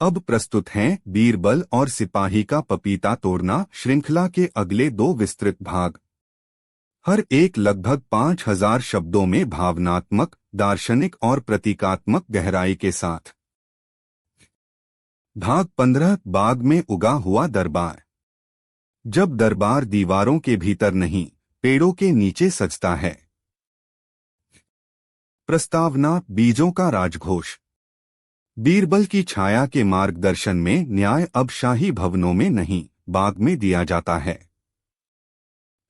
अब प्रस्तुत हैं बीरबल और सिपाही का पपीता तोड़ना श्रृंखला के अगले 2 विस्तृत भाग। हर एक लगभग 5000 शब्दों में भावनात्मक, दार्शनिक और प्रतीकात्मक गहराई के साथ। भाग 15 बाग में उगा हुआ दरबार। जब दरबार दीवारों के भीतर नहीं, पेड़ों के नीचे सजता है। प्रस्तावना: बीजों का राजघोष। बीरबल की छाया के मार्गदर्शन में न्याय अब शाही भवनों में नहीं, बाग में दिया जाता है।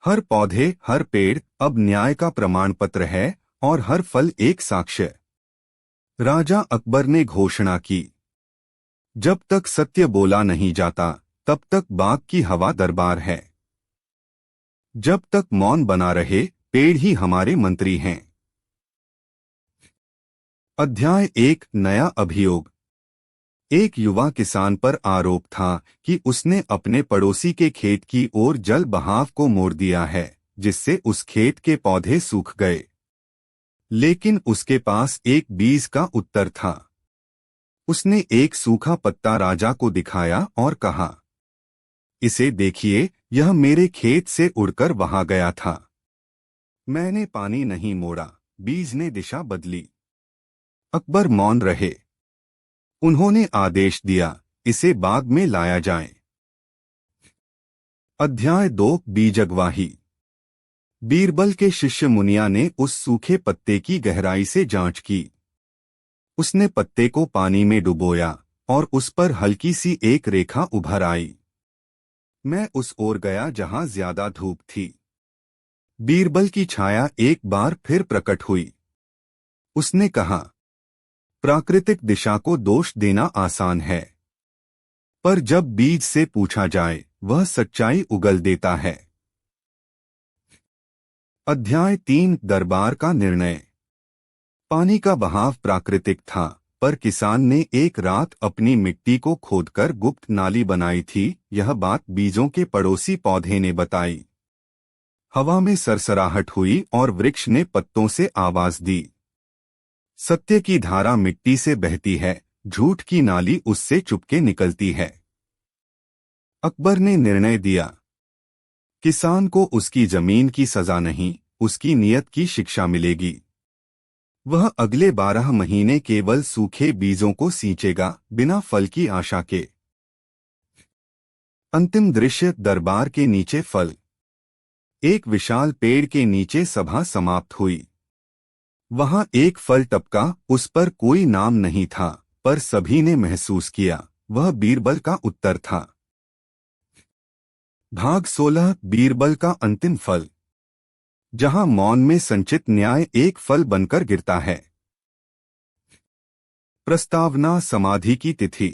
हर पौधे, हर पेड़ अब न्याय का प्रमाण पत्र है और हर फल एक साक्ष्य। राजा अकबर ने घोषणा की, जब तक सत्य बोला नहीं जाता तब तक बाग की हवा दरबार है। जब तक मौन बना रहे, पेड़ ही हमारे मंत्री हैं। अध्याय 1 नया अभियोग। एक युवा किसान पर आरोप था कि उसने अपने पड़ोसी के खेत की ओर जल बहाव को मोड़ दिया है, जिससे उस खेत के पौधे सूख गए। लेकिन उसके पास एक बीज का उत्तर था। उसने एक सूखा पत्ता राजा को दिखाया और कहा, इसे देखिए, यह मेरे खेत से उड़कर वहां गया था। मैंने पानी नहीं मोड़ा, बीज ने दिशा बदली। अकबर मौन रहे। उन्होंने आदेश दिया, इसे बाग में लाया जाए। अध्याय 2 बीजगवाही। बीरबल के शिष्य मुनिया ने उस सूखे पत्ते की गहराई से जांच की। उसने पत्ते को पानी में डुबोया और उस पर हल्की सी एक रेखा उभर आई। मैं उस ओर गया जहां ज्यादा धूप थी। बीरबल की छाया एक बार फिर प्रकट हुई। उसने कहा, प्राकृतिक दिशा को दोष देना आसान है, पर जब बीज से पूछा जाए, वह सच्चाई उगल देता है। अध्याय 3 दरबार का निर्णय। पानी का बहाव प्राकृतिक था, पर किसान ने एक रात अपनी मिट्टी को खोदकर गुप्त नाली बनाई थी। यह बात बीजों के पड़ोसी पौधे ने बताई। हवा में सरसराहट हुई और वृक्ष ने पत्तों से आवाज दी, सत्य की धारा मिट्टी से बहती है, झूठ की नाली उससे चुपके निकलती है। अकबर ने निर्णय दिया, किसान को उसकी जमीन की सजा नहीं, उसकी नियत की शिक्षा मिलेगी। वह अगले 12 महीने केवल सूखे बीजों को सींचेगा, बिना फल की आशा के। अंतिम दृश्य दरबार के नीचे फल। एक विशाल पेड़ के नीचे सभा समाप्त हुई। वहां एक फल टपका, उस पर कोई नाम नहीं था, पर सभी ने महसूस किया, वह बीरबल का उत्तर था। भाग 16 बीरबल का अंतिम फल। जहां मौन में संचित न्याय एक फल बनकर गिरता है। प्रस्तावना: समाधि की तिथि।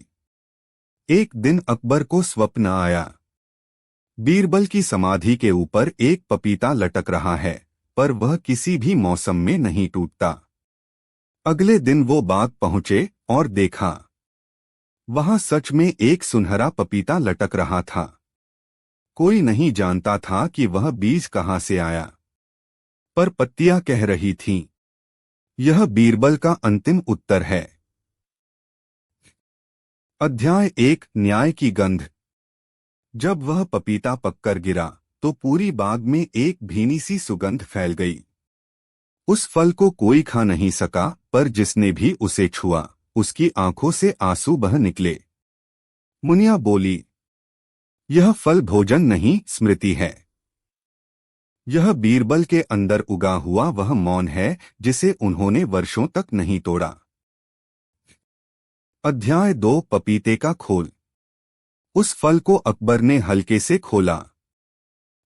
एक दिन अकबर को स्वप्न आया। बीरबल की समाधि के ऊपर एक पपीता लटक रहा है, पर वह किसी भी मौसम में नहीं टूटता। अगले दिन वो बाग पहुंचे और देखा, वहां सच में एक सुनहरा पपीता लटक रहा था। कोई नहीं जानता था कि वह बीज कहां से आया, पर पत्तियां कह रही थीं, यह बीरबल का अंतिम उत्तर है। अध्याय 1 न्याय की गंध। जब वह पपीता पककर गिरा तो पूरी बाग में एक भीनी सी सुगंध फैल गई। उस फल को कोई खा नहीं सका, पर जिसने भी उसे छुआ, उसकी आंखों से आंसू बह निकले। मुनिया बोली, यह फल भोजन नहीं, स्मृति है। यह बीरबल के अंदर उगा हुआ वह मौन है, जिसे उन्होंने वर्षों तक नहीं तोड़ा। अध्याय 2 पपीते का खोल। उस फल को अकबर ने हल्के से खोला।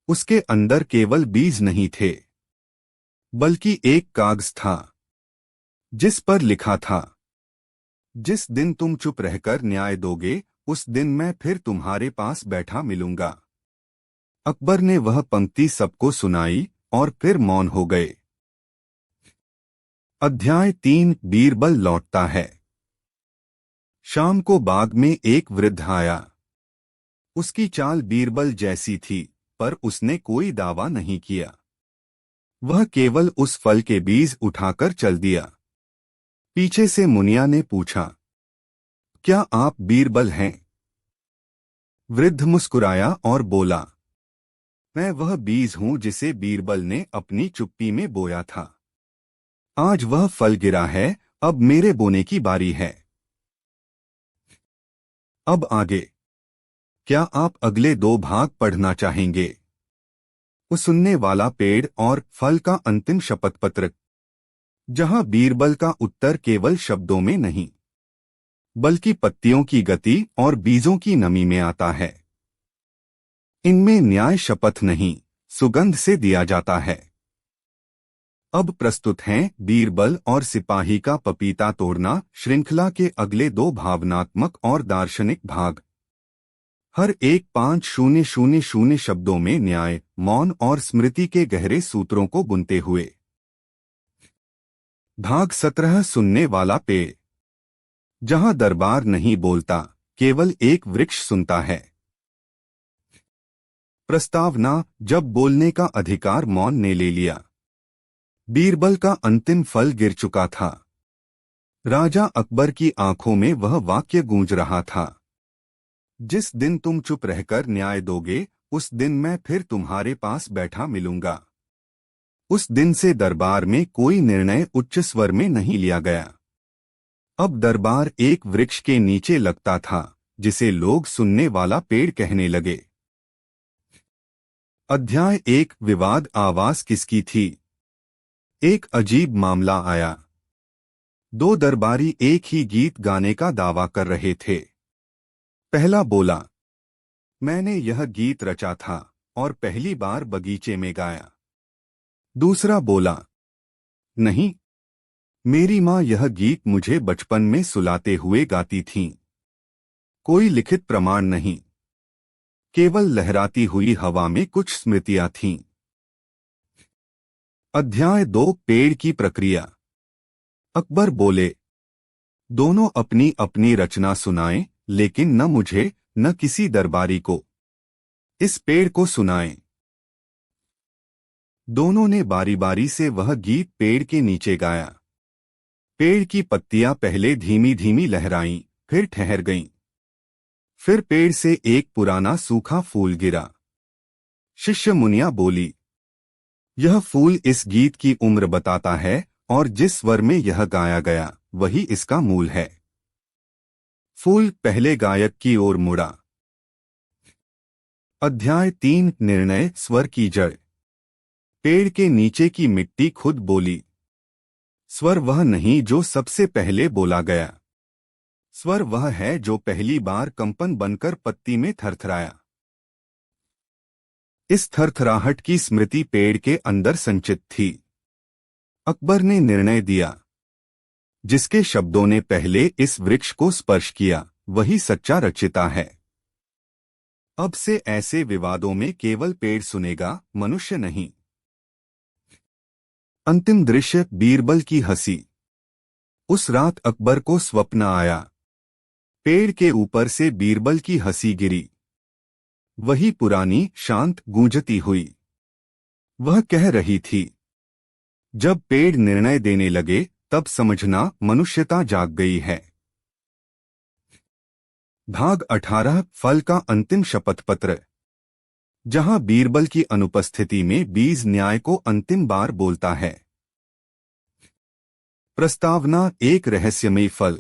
उसके अंदर केवल बीज नहीं थे, बल्कि एक कागज था, जिस पर लिखा था, जिस दिन तुम चुप रहकर न्याय दोगे, उस दिन मैं फिर तुम्हारे पास बैठा मिलूंगा। अकबर ने वह पंक्ति सबको सुनाई और फिर मौन हो गए। अध्याय 3 बीरबल लौटता है। शाम को बाग में एक वृद्ध आया। उसकी चाल बीरबल जैसी थी, पर उसने कोई दावा नहीं किया। वह केवल उस फल के बीज उठाकर चल दिया। पीछे से मुनिया ने पूछा, क्या आप बीरबल हैं? वृद्ध मुस्कुराया और बोला, मैं वह बीज हूं जिसे बीरबल ने अपनी चुप्पी में बोया था। आज वह फल गिरा है, अब मेरे बोने की बारी है। अब आगे क्या आप अगले 2 भाग पढ़ना चाहेंगे? वो सुनने वाला पेड़ और फल का अंतिम शपथ पत्र, जहां बीरबल का उत्तर केवल शब्दों में नहीं बल्कि पत्तियों की गति और बीजों की नमी में आता है। इनमें न्याय शपथ नहीं, सुगंध से दिया जाता है। अब प्रस्तुत हैं बीरबल और सिपाही का पपीता तोड़ना श्रृंखला के अगले 2 भावनात्मक और दार्शनिक भाग। हर एक 5000 शब्दों में न्याय, मौन और स्मृति के गहरे सूत्रों को बुनते हुए। भाग 17 सुनने वाला पेड़, जहां दरबार नहीं बोलता, केवल एक वृक्ष सुनता है। प्रस्तावना, जब बोलने का अधिकार मौन ने ले लिया। बीरबल का अंतिम फल गिर चुका था। राजा अकबर की आंखों में वह वाक्य गूंज रहा था, जिस दिन तुम चुप रहकर न्याय दोगे, उस दिन मैं फिर तुम्हारे पास बैठा मिलूंगा। उस दिन से दरबार में कोई निर्णय उच्च स्वर में नहीं लिया गया। अब दरबार एक वृक्ष के नीचे लगता था, जिसे लोग सुनने वाला पेड़ कहने लगे। अध्याय 1 विवाद। आवाज किसकी थी? एक अजीब मामला आया। 2 दरबारी एक ही गीत गाने का दावा कर रहे थे। पहला बोला, मैंने यह गीत रचा था और पहली बार बगीचे में गाया। दूसरा बोला, नहीं, मेरी माँ यह गीत मुझे बचपन में सुलाते हुए गाती थीं। कोई लिखित प्रमाण नहीं, केवल लहराती हुई हवा में कुछ स्मृतियां थीं। अध्याय 2 पेड़ की प्रक्रिया। अकबर बोले, दोनों अपनी अपनी रचना सुनाएं, लेकिन न मुझे न किसी दरबारी को। इस पेड़ को सुनाएं। दोनों ने बारी बारी से वह गीत पेड़ के नीचे गाया। पेड़ की पत्तियां पहले धीमी धीमी लहराईं, फिर ठहर गईं। फिर पेड़ से एक पुराना सूखा फूल गिरा। शिष्य मुनिया बोली, यह फूल इस गीत की उम्र बताता है और जिस स्वर में यह गाया गया वही इसका मूल है। फूल पहले गायक की ओर मुड़ा। अध्याय 3 निर्णय। स्वर की जड़। पेड़ के नीचे की मिट्टी खुद बोली। स्वर वह नहीं जो सबसे पहले बोला गया। स्वर वह है जो पहली बार कंपन बनकर पत्ती में थरथराया। इस थरथराहट की स्मृति पेड़ के अंदर संचित थी। अकबर ने निर्णय दिया, जिसके शब्दों ने पहले इस वृक्ष को स्पर्श किया वही सच्चा रचिता है। अब से ऐसे विवादों में केवल पेड़ सुनेगा, मनुष्य नहीं। अंतिम दृश्य। बीरबल की हंसी। उस रात अकबर को स्वप्न आया। पेड़ के ऊपर से बीरबल की हंसी गिरी। वही पुरानी, शांत, गूंजती हुई। वह कह रही थी, जब पेड़ निर्णय देने लगे तब समझना मनुष्यता जाग गई है। भाग 18 फल का अंतिम शपथ पत्र, जहां बीरबल की अनुपस्थिति में बीज न्याय को अंतिम बार बोलता है। प्रस्तावना, एक रहस्यमयी फल।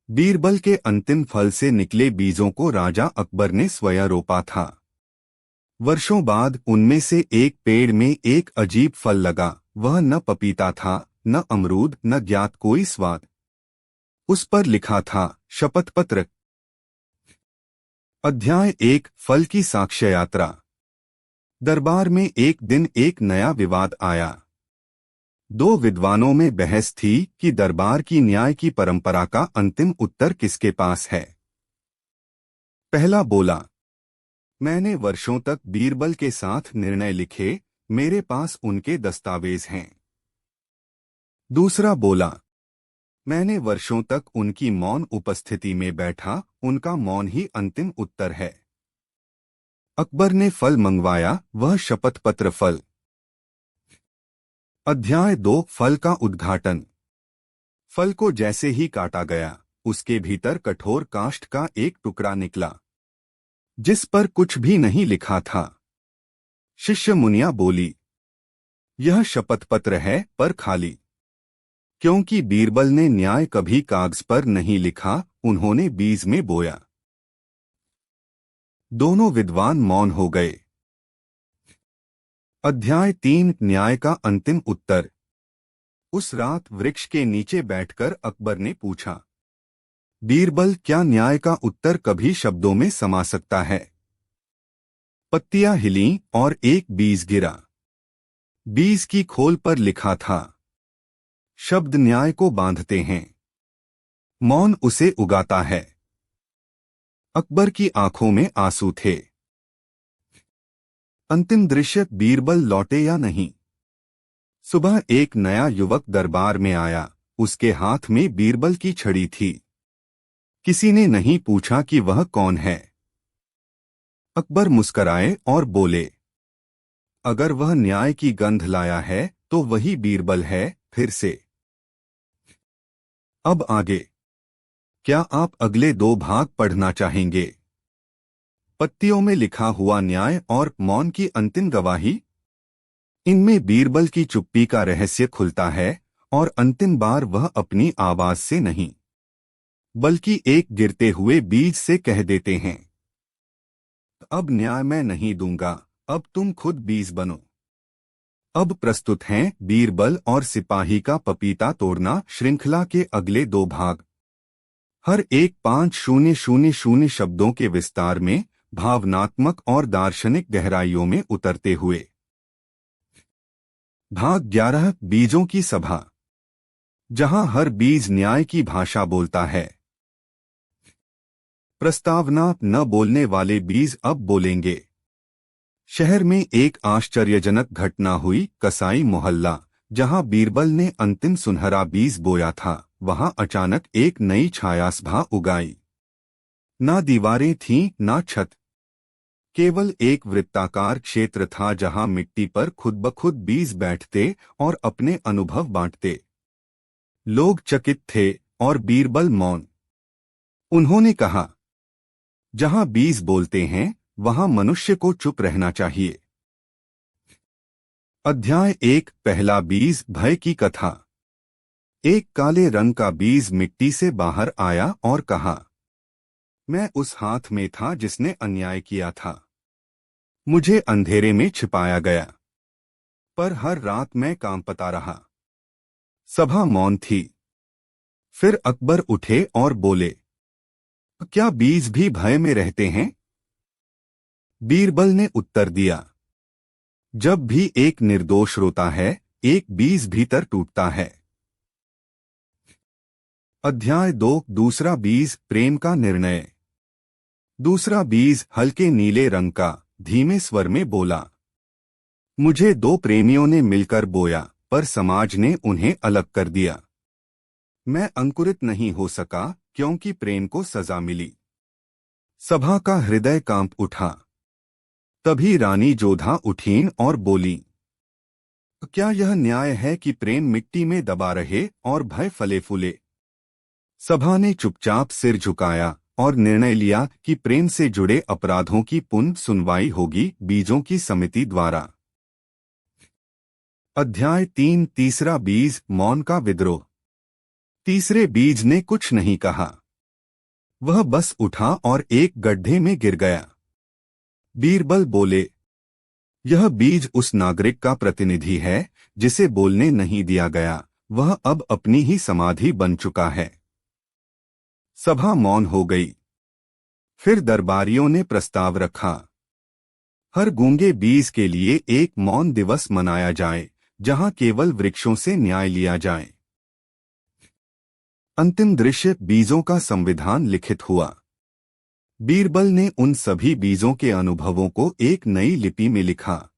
बीरबल के अंतिम फल से निकले बीजों को राजा अकबर ने स्वयं रोपा था। वर्षों बाद उनमें से एक पेड़ में एक अजीब फल लगा। वह न पपीता था, न अमरूद, न ज्ञात कोई स्वाद। उस पर लिखा था, शपथ पत्र। अध्याय 1 फल की साक्ष्य यात्रा। दरबार में एक दिन एक नया विवाद आया। 2 विद्वानों में बहस थी कि दरबार की न्याय की परंपरा का अंतिम उत्तर किसके पास है। पहला बोला, मैंने वर्षों तक बीरबल के साथ निर्णय लिखे, मेरे पास उनके दस्तावेज हैं। दूसरा बोला, मैंने वर्षों तक उनकी मौन उपस्थिति में बैठा, उनका मौन ही अंतिम उत्तर है। अकबर ने फल मंगवाया, वह शपथ पत्र फल। अध्याय 2 फल का उद्घाटन। फल को जैसे ही काटा गया, उसके भीतर कठोर काष्ठ का एक टुकड़ा निकला, जिस पर कुछ भी नहीं लिखा था। शिष्य मुनिया बोली, यह शपथ पत्र है पर खाली। क्योंकि बीरबल ने न्याय कभी कागज पर नहीं लिखा, उन्होंने बीज में बोया। दोनों विद्वान मौन हो गए। अध्याय 3 न्याय का अंतिम उत्तर। उस रात वृक्ष के नीचे बैठकर अकबर ने पूछा, बीरबल, क्या न्याय का उत्तर कभी शब्दों में समा सकता है? पत्तियां हिलीं और एक बीज गिरा। बीज की खोल पर लिखा था, शब्द न्याय को बांधते हैं, मौन उसे उगाता है। अकबर की आंखों में आंसू थे। अंतिम दृश्य, बीरबल लौटे या नहीं। सुबह एक नया युवक दरबार में आया। उसके हाथ में बीरबल की छड़ी थी। किसी ने नहीं पूछा कि वह कौन है। अकबर मुस्कराए और बोले, अगर वह न्याय की गंध लाया है तो वही बीरबल है। फिर से। अब आगे क्या आप अगले 2 भाग पढ़ना चाहेंगे? पत्तियों में लिखा हुआ न्याय और मौन की अंतिम गवाही। इनमें बीरबल की चुप्पी का रहस्य खुलता है और अंतिम बार वह अपनी आवाज से नहीं बल्कि एक गिरते हुए बीज से कह देते हैं, अब न्याय मैं नहीं दूंगा, अब तुम खुद बीज बनो। अब प्रस्तुत हैं बीरबल और सिपाही का पपीता तोड़ना श्रृंखला के अगले 2 भाग। हर एक 5000 शब्दों के विस्तार में, भावनात्मक और दार्शनिक गहराइयों में उतरते हुए। भाग 11 बीजों की सभा, जहां हर बीज न्याय की भाषा बोलता है। प्रस्तावना, न बोलने वाले बीज अब बोलेंगे। शहर में एक आश्चर्यजनक घटना हुई। कसाई मोहल्ला, जहां बीरबल ने अंतिम सुनहरा बीज बोया था, वहां अचानक एक नई छायासभा उगाई। ना दीवारें थीं, ना छत, केवल एक वृत्ताकार क्षेत्र था जहां मिट्टी पर खुद ब खुद बीज बैठते और अपने अनुभव बांटते। लोग चकित थे और बीरबल मौन। उन्होंने कहा, जहां बीज बोलते हैं वहां मनुष्य को चुप रहना चाहिए। अध्याय 1 पहला बीज, भय की कथा। एक काले रंग का बीज मिट्टी से बाहर आया और कहा, मैं उस हाथ में था जिसने अन्याय किया था। मुझे अंधेरे में छिपाया गया, पर हर रात मैं कांपता रहा। सभा मौन थी। फिर अकबर उठे और बोले, क्या बीज भी भय में रहते हैं? बीरबल ने उत्तर दिया, जब भी एक निर्दोष रोता है, एक बीज भीतर टूटता है। अध्याय 2 दूसरा बीज, प्रेम का निर्णय। दूसरा बीज हल्के नीले रंग का, धीमे स्वर में बोला, मुझे 2 प्रेमियों ने मिलकर बोया, पर समाज ने उन्हें अलग कर दिया। मैं अंकुरित नहीं हो सका क्योंकि प्रेम को सजा मिली। सभा का हृदय कांप उठा। तभी रानी जोधा उठीं और बोली, क्या यह न्याय है कि प्रेम मिट्टी में दबा रहे और भय फले फूले? सभा ने चुपचाप सिर झुकाया और निर्णय लिया कि प्रेम से जुड़े अपराधों की पुनः सुनवाई होगी, बीजों की समिति द्वारा। अध्याय 3 तीसरा बीज, मौन का विद्रोह। तीसरे बीज ने कुछ नहीं कहा। वह बस उठा और एक गड्ढे में गिर गया। बीरबल बोले, यह बीज उस नागरिक का प्रतिनिधि है जिसे बोलने नहीं दिया गया। वह अब अपनी ही समाधि बन चुका है। सभा मौन हो गई। फिर दरबारियों ने प्रस्ताव रखा, हर गूंगे बीज के लिए एक मौन दिवस मनाया जाए, जहां केवल वृक्षों से न्याय लिया जाए। अंतिम दृश्य, बीजों का संविधान लिखित हुआ। बीरबल ने उन सभी बीजों के अनुभवों को एक नई लिपि में लिखा।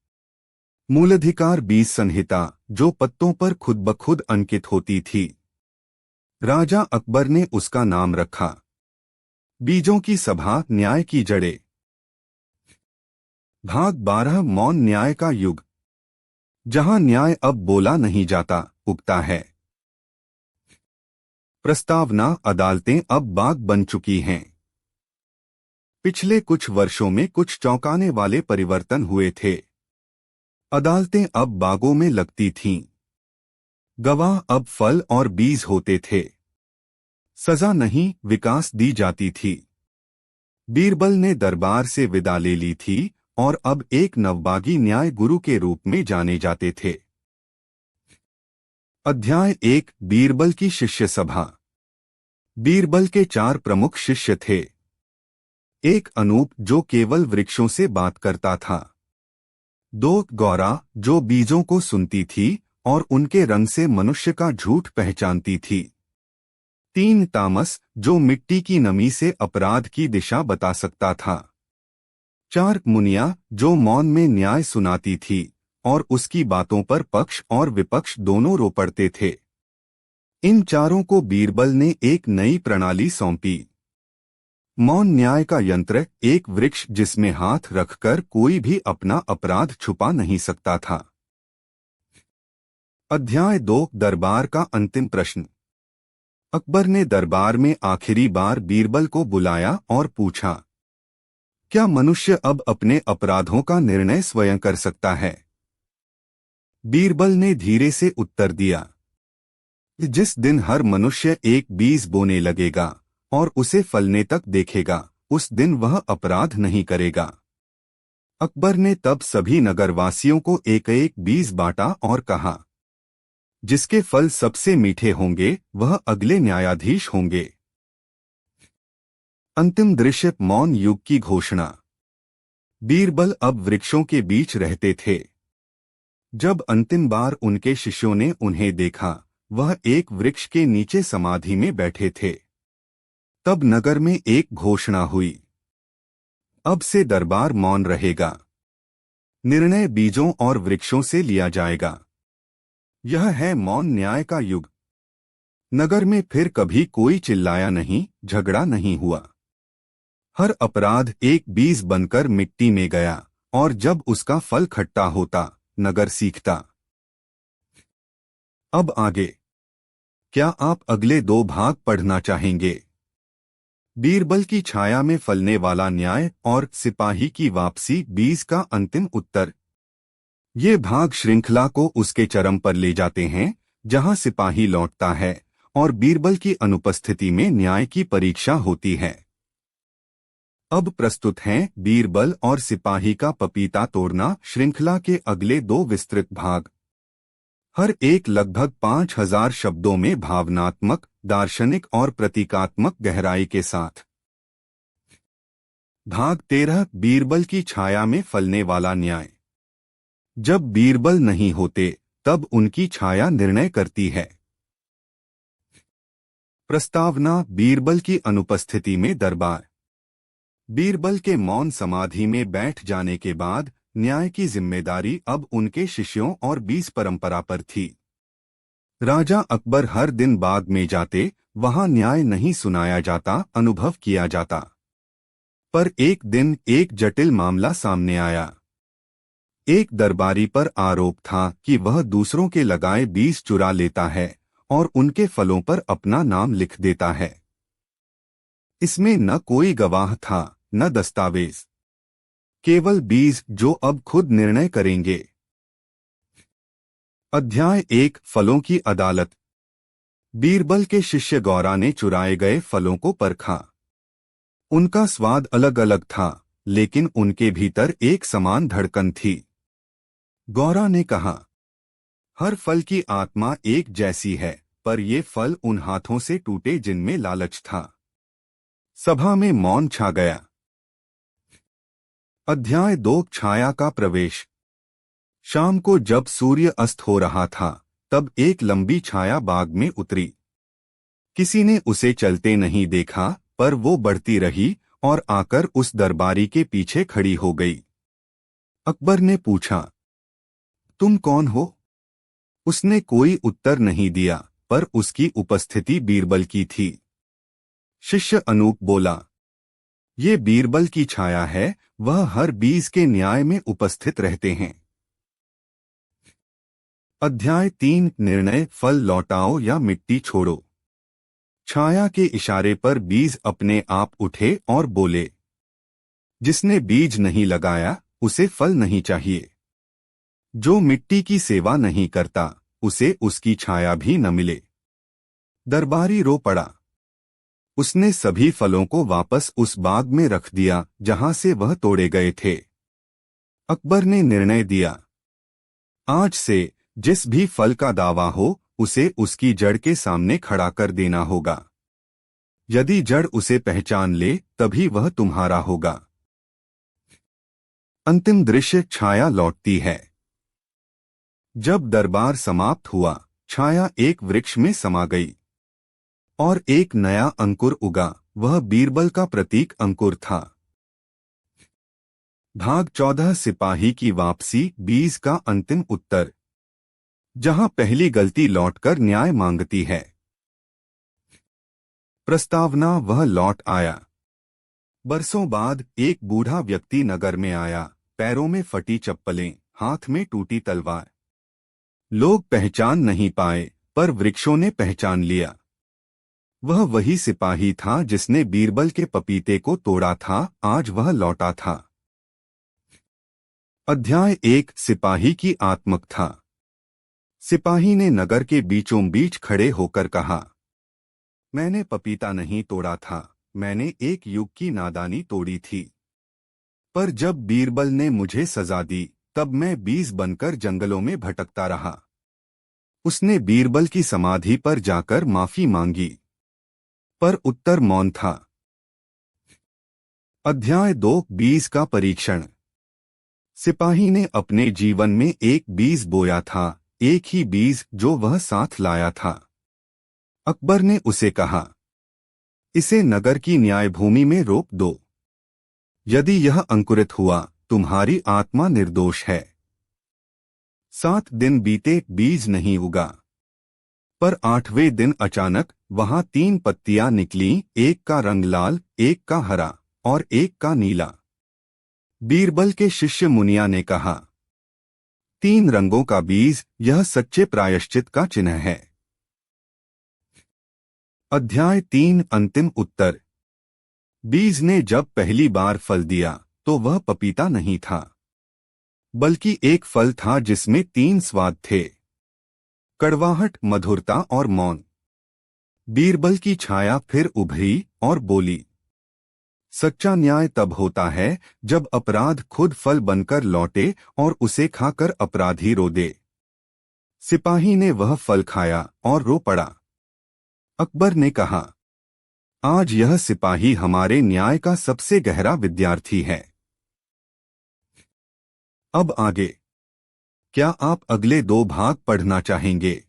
मूलाधिकार बीज संहिता, जो पत्तों पर खुद ब खुद अंकित होती थी। राजा अकबर ने उसका नाम रखा, बीजों की सभा, न्याय की जड़ें। भाग 12 मौन न्याय का युग, जहां न्याय अब बोला नहीं जाता, उगता है। प्रस्तावना: अदालतें अब बाग बन चुकी हैं। पिछले कुछ वर्षों में कुछ चौंकाने वाले परिवर्तन हुए थे। अदालतें अब बागों में लगती थीं। गवाह अब फल और बीज होते थे। सजा नहीं, विकास दी जाती थी। बीरबल ने दरबार से विदा ले ली थी और अब एक नवबागी न्याय गुरु के रूप में जाने जाते थे। अध्याय 1: बीरबल की शिष्य सभा। बीरबल के 4 प्रमुख शिष्य थे। एक अनूप, जो केवल वृक्षों से बात करता था। 2 गौरा, जो बीजों को सुनती थी और उनके रंग से मनुष्य का झूठ पहचानती थी। 3 तामस, जो मिट्टी की नमी से अपराध की दिशा बता सकता था। 4 मुनिया, जो मौन में न्याय सुनाती थी और उसकी बातों पर पक्ष और विपक्ष दोनों रो पड़ते थे। इन चारों को बीरबल ने एक नई प्रणाली सौंपी। मौन न्याय का यंत्र, एक वृक्ष जिसमें हाथ रखकर कोई भी अपना अपराध छुपा नहीं सकता था। अध्याय 2: दरबार का अंतिम प्रश्न। अकबर ने दरबार में आखिरी बार बीरबल को बुलाया और पूछा, क्या मनुष्य अब अपने अपराधों का निर्णय स्वयं कर सकता है? बीरबल ने धीरे से उत्तर दिया, जिस दिन हर मनुष्य एक बीज बोने लगेगा और उसे फलने तक देखेगा, उस दिन वह अपराध नहीं करेगा। अकबर ने तब सभी नगरवासियों को एक एक बीज बांटा और कहा, जिसके फल सबसे मीठे होंगे वह अगले न्यायाधीश होंगे। अंतिम दृश्य: मौन युग की घोषणा। बीरबल अब वृक्षों के बीच रहते थे। जब अंतिम बार उनके शिष्यों ने उन्हें देखा, वह एक वृक्ष के नीचे समाधि में बैठे थे। तब नगर में एक घोषणा हुई, अब से दरबार मौन रहेगा। निर्णय बीजों और वृक्षों से लिया जाएगा। यह है मौन न्याय का युग। नगर में फिर कभी कोई चिल्लाया नहीं, झगड़ा नहीं हुआ। हर अपराध एक बीज बनकर मिट्टी में गया और जब उसका फल खट्टा होता, नगर सीखता। अब आगे क्या आप अगले 2 भाग पढ़ना चाहेंगे? बीरबल की छाया में फलने वाला न्याय और सिपाही की वापसी, बीज का अंतिम उत्तर। ये भाग श्रृंखला को उसके चरम पर ले जाते हैं, जहां सिपाही लौटता है और बीरबल की अनुपस्थिति में न्याय की परीक्षा होती है। अब प्रस्तुत हैं बीरबल और सिपाही का पपीता तोड़ना, श्रृंखला के अगले 2 विस्तृत भाग। हर एक लगभग 5000 शब्दों में भावनात्मक, दार्शनिक और प्रतीकात्मक गहराई के साथ। भाग 13: बीरबल की छाया में फलने वाला न्याय। जब बीरबल नहीं होते, तब उनकी छाया निर्णय करती है। प्रस्तावना: बीरबल की अनुपस्थिति में दरबार। बीरबल के मौन समाधि में बैठ जाने के बाद न्याय की जिम्मेदारी अब उनके शिष्यों और बीस परंपरा पर थी। राजा अकबर हर दिन बाग में जाते, वहां न्याय नहीं सुनाया जाता, अनुभव किया जाता। पर एक दिन एक जटिल मामला सामने आया। एक दरबारी पर आरोप था कि वह दूसरों के लगाए बीज चुरा लेता है और उनके फलों पर अपना नाम लिख देता है। इसमें न कोई गवाह था, न दस्तावेज, केवल बीज जो अब खुद निर्णय करेंगे। अध्याय 1: फलों की अदालत। बीरबल के शिष्य गौरा ने चुराए गए फलों को परखा। उनका स्वाद अलग अलग था, लेकिन उनके भीतर एक समान धड़कन थी। गौरा ने कहा, हर फल की आत्मा एक जैसी है, पर ये फल उन हाथों से टूटे जिनमें लालच था। सभा में मौन छा गया। अध्याय 2: छाया का प्रवेश। शाम को जब सूर्य अस्त हो रहा था, तब एक लंबी छाया बाग में उतरी। किसी ने उसे चलते नहीं देखा, पर वो बढ़ती रही और आकर उस दरबारी के पीछे खड़ी हो गई। अकबर ने पूछा, तुम कौन हो? उसने कोई उत्तर नहीं दिया, पर उसकी उपस्थिति बीरबल की थी। शिष्य अनूप बोला, ये बीरबल की छाया है, वह हर बीज के न्याय में उपस्थित रहते हैं। अध्याय 3: निर्णय, फल लौटाओ या मिट्टी छोड़ो। छाया के इशारे पर बीज अपने आप उठे और बोले, जिसने बीज नहीं लगाया उसे फल नहीं चाहिए। जो मिट्टी की सेवा नहीं करता उसे उसकी छाया भी न मिले। दरबारी रो पड़ा। उसने सभी फलों को वापस उस बाग में रख दिया जहां से वह तोड़े गए थे। अकबर ने निर्णय दिया, आज से जिस भी फल का दावा हो उसे उसकी जड़ के सामने खड़ा कर देना होगा। यदि जड़ उसे पहचान ले तभी वह तुम्हारा होगा। अंतिम दृश्य, छाया लौटती है। जब दरबार समाप्त हुआ, छाया एक वृक्ष में समा गई और एक नया अंकुर उगा। वह बीरबल का प्रतीक अंकुर था। भाग 14, सिपाही की वापसी, 20 का अंतिम उत्तर। जहां पहली गलती लौटकर न्याय मांगती है। प्रस्तावना, वह लौट आया। बरसों बाद एक बूढ़ा व्यक्ति नगर में आया, पैरों में फटी चप्पलें, हाथ में टूटी तलवार। लोग पहचान नहीं पाए, पर वृक्षों ने पहचान लिया। वह वही सिपाही था जिसने बीरबल के पपीते को तोड़ा था। आज वह लौटा था। अध्याय 1, सिपाही की आत्मकथा। सिपाही ने नगर के बीचों बीच खड़े होकर कहा, मैंने पपीता नहीं तोड़ा था, मैंने एक युग की नादानी तोड़ी थी। पर जब बीरबल ने मुझे सजा दी तब मैं बीज बनकर जंगलों में भटकता रहा। उसने बीरबल की समाधि पर जाकर माफी मांगी, पर उत्तर मौन था। अध्याय 2, 20 का परीक्षण। सिपाही ने अपने जीवन में एक बीज बोया था, एक ही बीज जो वह साथ लाया था। अकबर ने उसे कहा, इसे नगर की न्यायभूमि में रोप दो। यदि यह अंकुरित हुआ, तुम्हारी आत्मा निर्दोष है। 7 दिन बीते, बीज नहीं उगा। पर 8वें दिन अचानक वहां 3 पत्तियां निकलीं, एक का रंग लाल, एक का हरा और एक का नीला। बीरबल के शिष्य मुनिया ने कहा, 3 रंगों का बीज, यह सच्चे प्रायश्चित का चिन्ह है। अध्याय 3, अंतिम उत्तर। बीज ने जब पहली बार फल दिया तो वह पपीता नहीं था, बल्कि एक फल था जिसमें 3 स्वाद थे, कड़वाहट, मधुरता और मौन। बीरबल की छाया फिर उभरी और बोली, सच्चा न्याय तब होता है जब अपराध खुद फल बनकर लौटे और उसे खाकर अपराधी रो दे। सिपाही ने वह फल खाया और रो पड़ा। अकबर ने कहा, आज यह सिपाही हमारे न्याय का सबसे गहरा विद्यार्थी है। अब आगे, क्या आप अगले 2 भाग पढ़ना चाहेंगे?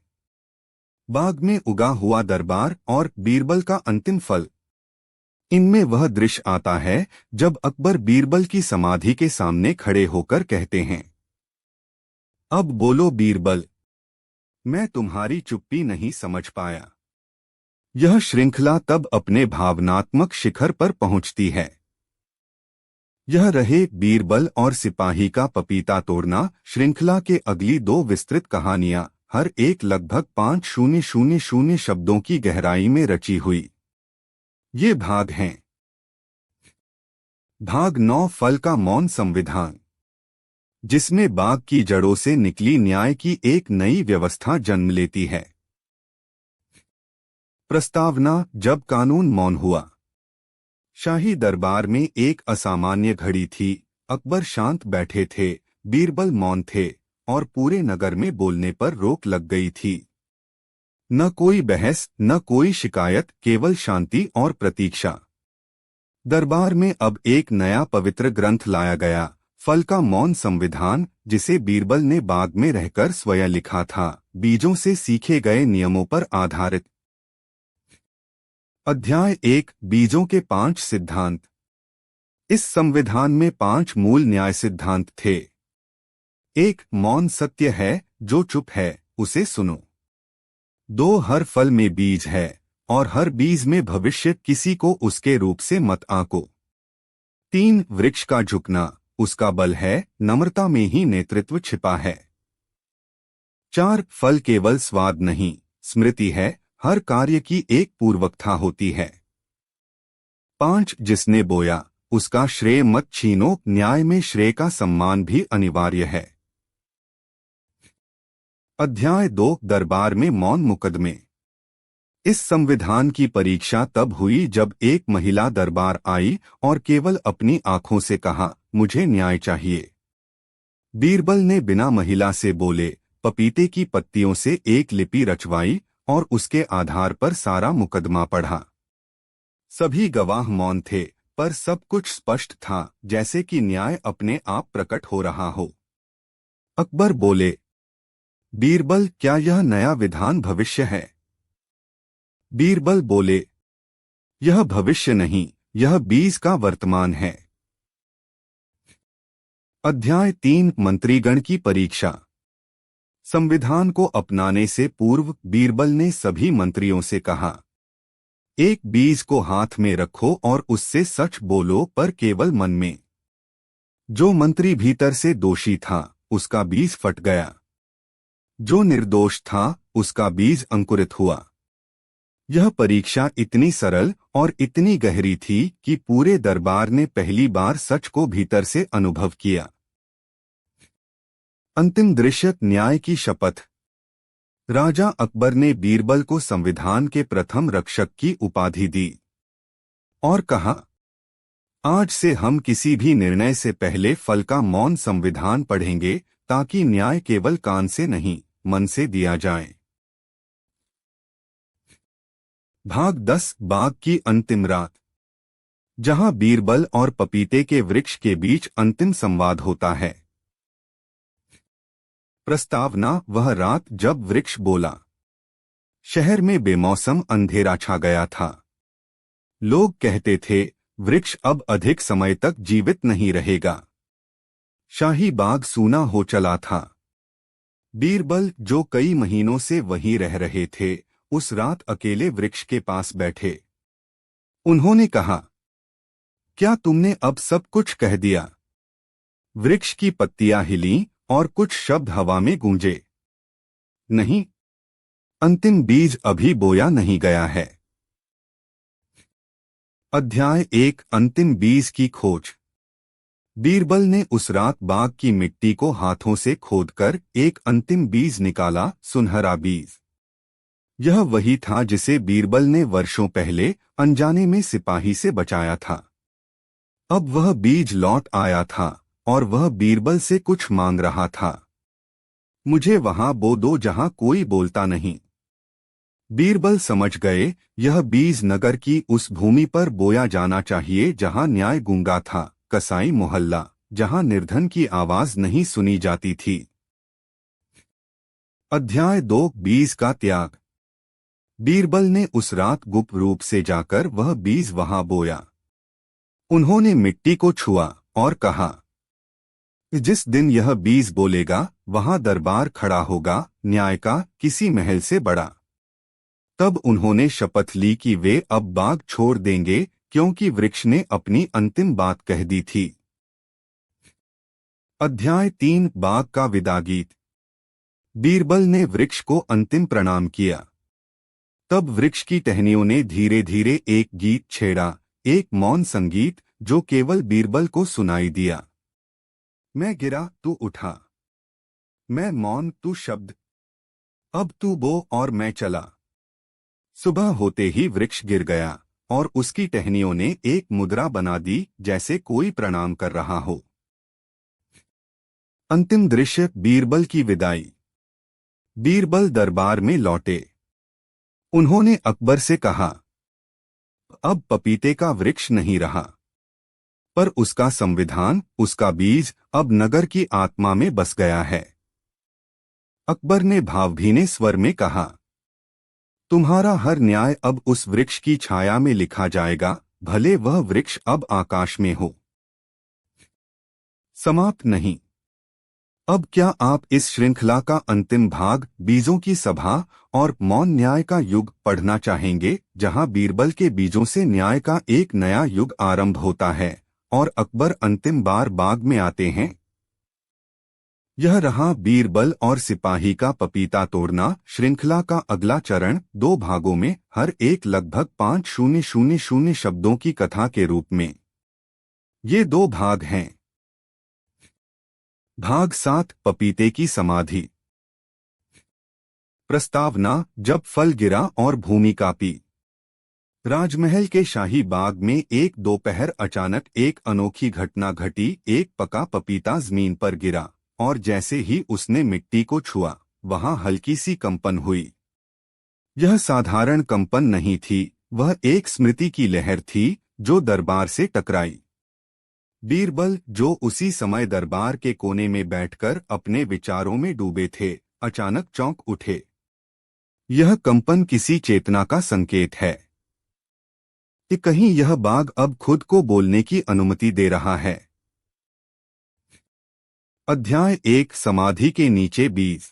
बाग में उगा हुआ दरबार और बीरबल का अंतिम फल। इनमें वह दृश्य आता है जब अकबर बीरबल की समाधि के सामने खड़े होकर कहते हैं, अब बोलो बीरबल, मैं तुम्हारी चुप्पी नहीं समझ पाया। यह श्रृंखला तब अपने भावनात्मक शिखर पर पहुंचती है। यह रहे बीरबल और सिपाही का पपीता तोड़ना। श्रृंखला के अगली 2 विस्तृत कहानियां, हर एक लगभग 5000 शब्दों की गहराई में रची हुई। ये भाग हैं। भाग 9, फल का मौन संविधान, जिसमें बाग की जड़ों से निकली न्याय की एक नई व्यवस्था जन्म लेती है। प्रस्तावना, जब कानून मौन हुआ। शाही दरबार में एक असामान्य घड़ी थी। अकबर शांत बैठे थे, बीरबल मौन थे और पूरे नगर में बोलने पर रोक लग गई थी। न कोई बहस, न कोई शिकायत, केवल शांति और प्रतीक्षा। दरबार में अब एक नया पवित्र ग्रंथ लाया गया, फल का मौन संविधान, जिसे बीरबल ने बाग में रहकर स्वयं लिखा था, बीजों से सीखे गए नियमों पर आधारित। अध्याय 1, बीजों के 5 सिद्धांत। इस संविधान में 5 मूल न्याय सिद्धांत थे। 1, मौन सत्य है, जो चुप है उसे सुनो। 2, हर फल में बीज है और हर बीज में भविष्य, किसी को उसके रूप से मत आंको। 3, वृक्ष का झुकना, उसका बल है, नम्रता में ही नेतृत्व छिपा है। 4, फल केवल स्वाद नहीं, स्मृति है, हर कार्य की एक पूर्वकथा होती है। 5 जिसने बोया उसका श्रेय मत छीनो, न्याय में श्रेय का सम्मान भी अनिवार्य है। अध्याय 2 दरबार में मौन मुकदमे। इस संविधान की परीक्षा तब हुई जब एक महिला दरबार आई और केवल अपनी आंखों से कहा, मुझे न्याय चाहिए। बीरबल ने बिना महिला से बोले पपीते की पत्तियों से एक लिपि रचवाई और उसके आधार पर सारा मुकदमा पढ़ा। सभी गवाह मौन थे, पर सब कुछ स्पष्ट था, जैसे कि न्याय अपने आप प्रकट हो रहा हो। अकबर बोले, बीरबल, क्या यह नया विधान भविष्य है? बीरबल बोले, यह भविष्य नहीं, यह 20 का वर्तमान है। अध्याय 3 मंत्रीगण की परीक्षा। संविधान को अपनाने से पूर्व बीरबल ने सभी मंत्रियों से कहा, एक बीज को हाथ में रखो और उससे सच बोलो, पर केवल मन में। जो मंत्री भीतर से दोषी था उसका बीज फट गया, जो निर्दोष था उसका बीज अंकुरित हुआ। यह परीक्षा इतनी सरल और इतनी गहरी थी कि पूरे दरबार ने पहली बार सच को भीतर से अनुभव किया। अंतिम दृश्य, न्याय की शपथ। राजा अकबर ने बीरबल को संविधान के प्रथम रक्षक की उपाधि दी और कहा, आज से हम किसी भी निर्णय से पहले फल का मौन संविधान पढ़ेंगे, ताकि न्याय केवल कान से नहीं, मन से दिया जाए। भाग 10 बाग की अंतिम रात। जहां बीरबल और पपीते के वृक्ष के बीच अंतिम संवाद होता है। प्रस्तावना, वह रात जब वृक्ष बोला। शहर में बेमौसम अंधेरा छा गया था। लोग कहते थे, वृक्ष अब अधिक समय तक जीवित नहीं रहेगा। शाही बाग सूना हो चला था। बीरबल, जो कई महीनों से वहीं रह रहे थे, उस रात अकेले वृक्ष के पास बैठे। उन्होंने कहा, क्या तुमने अब सब कुछ कह दिया? वृक्ष की पत्तियां हिलीं और कुछ शब्द हवा में गूंजे। नहीं, अंतिम बीज अभी बोया नहीं गया है। अध्याय 1 अंतिम बीज की खोज। बीरबल ने उस रात बाग की मिट्टी को हाथों से खोदकर एक अंतिम बीज निकाला, सुनहरा बीज। यह वही था जिसे बीरबल ने वर्षों पहले अनजाने में सिपाही से बचाया था। अब वह बीज लौट आया था और वह बीरबल से कुछ मांग रहा था। मुझे वहां बो दो जहां कोई बोलता नहीं। बीरबल समझ गए, यह बीज नगर की उस भूमि पर बोया जाना चाहिए जहां न्याय गूंगा था, कसाई मोहल्ला, जहां निर्धन की आवाज नहीं सुनी जाती थी। अध्याय 2 बीज का त्याग। बीरबल ने उस रात गुप्त रूप से जाकर वह बीज वहां बोया। उन्होंने मिट्टी को छुआ और कहा, जिस दिन यह बीज बोलेगा वहां दरबार खड़ा होगा, न्याय का, किसी महल से बड़ा। तब उन्होंने शपथ ली कि वे अब बाग छोड़ देंगे, क्योंकि वृक्ष ने अपनी अंतिम बात कह दी थी। अध्याय 3 बाग का विदा गीत। बीरबल ने वृक्ष को अंतिम प्रणाम किया। तब वृक्ष की टहनियों ने धीरे धीरे एक गीत छेड़ा, एक मौन संगीत जो केवल बीरबल को सुनाई दिया। मैं गिरा, तू उठा। मैं मौन, तू शब्द। अब तू बो और मैं चला। सुबह होते ही वृक्ष गिर गया और उसकी टहनियों ने एक मुद्रा बना दी, जैसे कोई प्रणाम कर रहा हो। अंतिम दृश्य, बीरबल की विदाई। बीरबल दरबार में लौटे। उन्होंने अकबर से कहा, अब पपीते का वृक्ष नहीं रहा, पर उसका संविधान, उसका बीज अब नगर की आत्मा में बस गया है। अकबर ने भावभीने स्वर में कहा, तुम्हारा हर न्याय अब उस वृक्ष की छाया में लिखा जाएगा, भले वह वृक्ष अब आकाश में हो। समाप्त नहीं। अब क्या आप इस श्रृंखला का अंतिम भाग, बीजों की सभा और मौन न्याय का युग, पढ़ना चाहेंगे, जहां बीरबल के बीजों से न्याय का एक नया युग आरंभ होता है और अकबर अंतिम बार बाग में आते हैं? यह रहा बीरबल और सिपाही का पपीता तोड़ना। श्रृंखला का अगला चरण 2 भागों में, हर एक लगभग 5000 शब्दों की कथा के रूप में। ये 2 भाग हैं। भाग 7, पपीते की समाधि। प्रस्तावना: जब फल गिरा और भूमि कांपी। राजमहल के शाही बाग में एक दोपहर अचानक एक अनोखी घटना घटी। एक पका पपीता जमीन पर गिरा और जैसे ही उसने मिट्टी को छुआ, वहां हल्की सी कंपन हुई। यह साधारण कंपन नहीं थी, वह एक स्मृति की लहर थी जो दरबार से टकराई। बीरबल, जो उसी समय दरबार के कोने में बैठकर अपने विचारों में डूबे थे, अचानक चौंक उठे। यह कंपन किसी चेतना का संकेत है कि कहीं यह बाग अब खुद को बोलने की अनुमति दे रहा है। अध्याय 1, समाधि के नीचे बीज।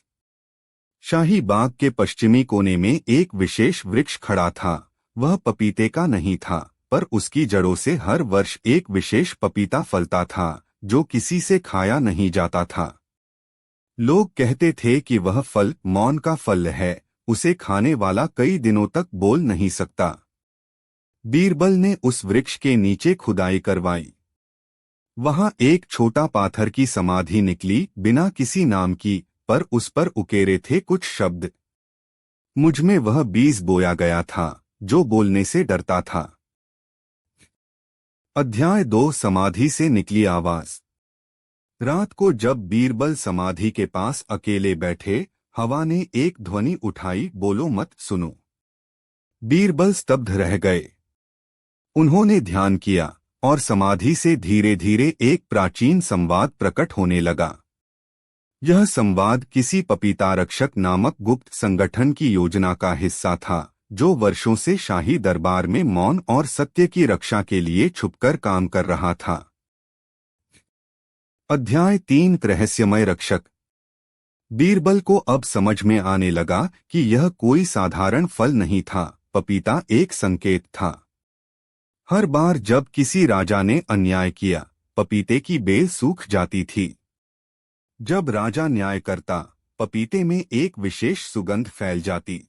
शाही बाग के पश्चिमी कोने में एक विशेष वृक्ष खड़ा था। वह पपीते का नहीं था, पर उसकी जड़ों से हर वर्ष एक विशेष पपीता फलता था जो किसी से खाया नहीं जाता था। लोग कहते थे कि वह फल मौन का फल है, उसे खाने वाला कई दिनों तक बोल नहीं सकता। बीरबल ने उस वृक्ष के नीचे खुदाई करवाई। वहां एक छोटा पाथर की समाधि निकली, बिना किसी नाम की, पर उस पर उकेरे थे कुछ शब्द। मुझ में वह बीज बोया गया था जो बोलने से डरता था। अध्याय 2, समाधि से निकली आवाज। रात को जब बीरबल समाधि के पास अकेले बैठे, हवा ने एक ध्वनि उठाई, बोलो मत, सुनो। बीरबल स्तब्ध रह गए। उन्होंने ध्यान किया और समाधि से धीरे धीरे एक प्राचीन संवाद प्रकट होने लगा। यह संवाद किसी पपीता रक्षक नामक गुप्त संगठन की योजना का हिस्सा था, जो वर्षों से शाही दरबार में मौन और सत्य की रक्षा के लिए छुपकर काम कर रहा था। अध्याय 3, रहस्यमय रक्षक। बीरबल को अब समझ में आने लगा कि यह कोई साधारण फल नहीं था, पपीता एक संकेत था। हर बार जब किसी राजा ने अन्याय किया, पपीते की बेल सूख जाती थी। जब राजा न्याय करता, पपीते में एक विशेष सुगंध फैल जाती।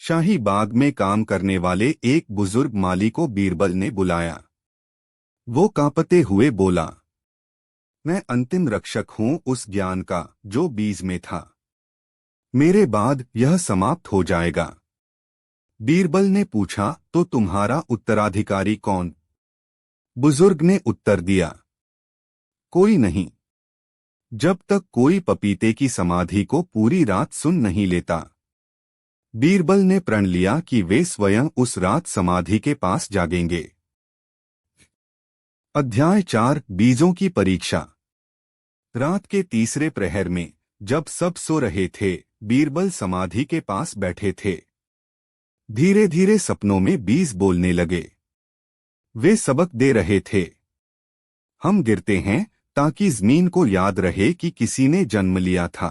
शाही बाग में काम करने वाले एक बुजुर्ग माली को बीरबल ने बुलाया। वो कांपते हुए बोला, मैं अंतिम रक्षक हूं उस ज्ञान का जो बीज में था। मेरे बाद यह समाप्त हो जाएगा। बीरबल ने पूछा, तो तुम्हारा उत्तराधिकारी कौन? बुजुर्ग ने उत्तर दिया, कोई नहीं, जब तक कोई पपीते की समाधि को पूरी रात सुन नहीं लेता। बीरबल ने प्रण लिया कि वे स्वयं उस रात समाधि के पास जागेंगे। अध्याय 4, बीजों की परीक्षा। रात के तीसरे प्रहर में, जब सब सो रहे थे, बीरबल समाधि के पास बैठे थे। धीरे धीरे सपनों में बीज बोलने लगे। वे सबक दे रहे थे। हम गिरते हैं ताकि जमीन को याद रहे कि किसी ने जन्म लिया था।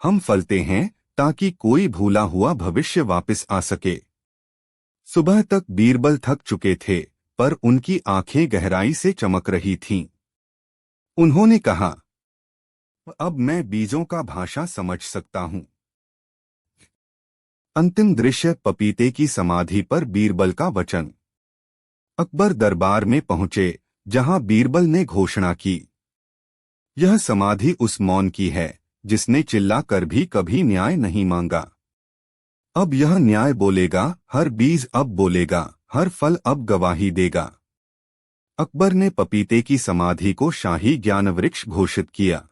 हम फलते हैं ताकि कोई भूला हुआ भविष्य वापस आ सके। सुबह तक बीरबल थक चुके थे, पर उनकी आंखें गहराई से चमक रही थीं। उन्होंने कहा, अब मैं बीजों का भाषा समझ सकता हूं। अंतिम दृश्य, पपीते की समाधि पर बीरबल का वचन। अकबर दरबार में पहुंचे, जहां बीरबल ने घोषणा की, यह समाधि उस मौन की है जिसने चिल्लाकर भी कभी न्याय नहीं मांगा। अब यह न्याय बोलेगा, हर बीज अब बोलेगा, हर फल अब गवाही देगा। अकबर ने पपीते की समाधि को शाही ज्ञान वृक्ष घोषित किया।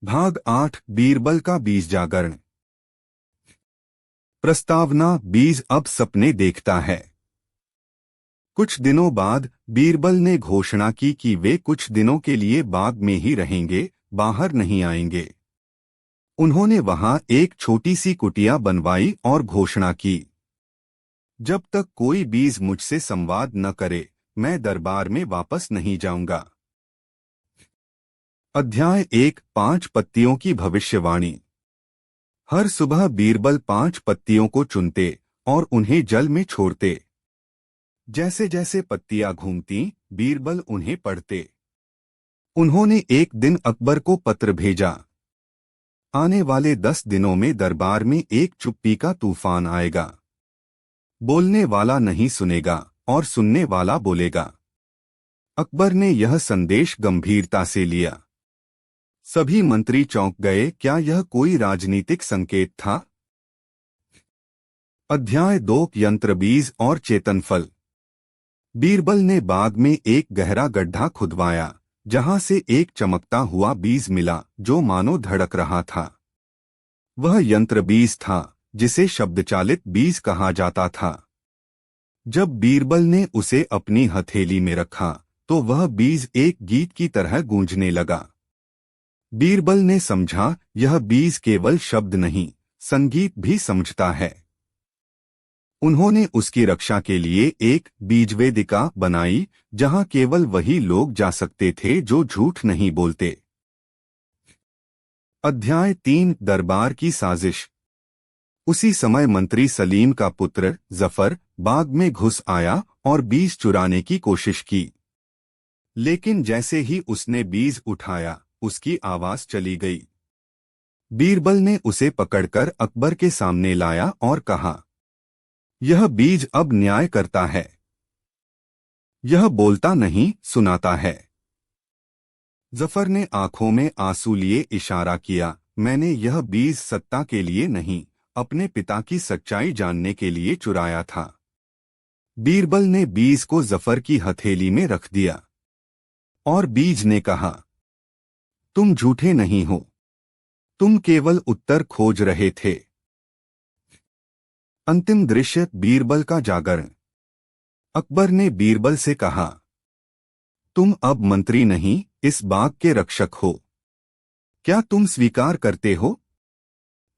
भाग 8, बीरबल का बीज जागरण। प्रस्तावना: बीज अब सपने देखता है। कुछ दिनों बाद बीरबल ने घोषणा की कि वे कुछ दिनों के लिए बाग में ही रहेंगे, बाहर नहीं आएंगे। उन्होंने वहां एक छोटी सी कुटिया बनवाई और घोषणा की, जब तक कोई बीज मुझसे संवाद न करे, मैं दरबार में वापस नहीं जाऊंगा। अध्याय 1, 5 पत्तियों की भविष्यवाणी। हर सुबह बीरबल 5 पत्तियों को चुनते और उन्हें जल में छोड़ते। जैसे जैसे पत्तियां घूमती, बीरबल उन्हें पढ़ते। उन्होंने एक दिन अकबर को पत्र भेजा, आने वाले 10 दिनों में दरबार में एक चुप्पी का तूफान आएगा। बोलने वाला नहीं सुनेगा और सुनने वाला बोलेगा। अकबर ने यह संदेश गंभीरता से लिया। सभी मंत्री चौंक गए। क्या यह कोई राजनीतिक संकेत था? अध्याय 2 यंत्र बीज और चेतनफल। बीरबल ने बाग में एक गहरा गड्ढा खुदवाया, जहां से एक चमकता हुआ बीज मिला जो मानो धड़क रहा था। वह यंत्र बीज था जिसे शब्दचालित बीज कहा जाता था। जब बीरबल ने उसे अपनी हथेली में रखा तो वह बीज एक गीत की तरह गूंजने लगा। बीरबल ने समझा, यह बीज केवल शब्द नहीं, संगीत भी समझता है। उन्होंने उसकी रक्षा के लिए एक बीजवेदिका बनाई, जहां केवल वही लोग जा सकते थे जो झूठ नहीं बोलते। अध्याय 3 दरबार की साजिश। उसी समय मंत्री सलीम का पुत्र जफर बाग में घुस आया और बीज चुराने की कोशिश की। लेकिन जैसे ही उसने बीज उठाया, उसकी आवाज चली गई। बीरबल ने उसे पकड़कर अकबर के सामने लाया और कहा, यह बीज अब न्याय करता है। यह बोलता नहीं, सुनाता है। जफर ने आंखों में आंसू लिए इशारा किया, मैंने यह बीज सत्ता के लिए नहीं, अपने पिता की सच्चाई जानने के लिए चुराया था। बीरबल ने बीज को जफर की हथेली में रख दिया और बीज ने कहा, तुम झूठे नहीं हो, तुम केवल उत्तर खोज रहे थे। अंतिम दृश्य, बीरबल का जागरण। अकबर ने बीरबल से कहा, तुम अब मंत्री नहीं, इस बाग के रक्षक हो। क्या तुम स्वीकार करते हो?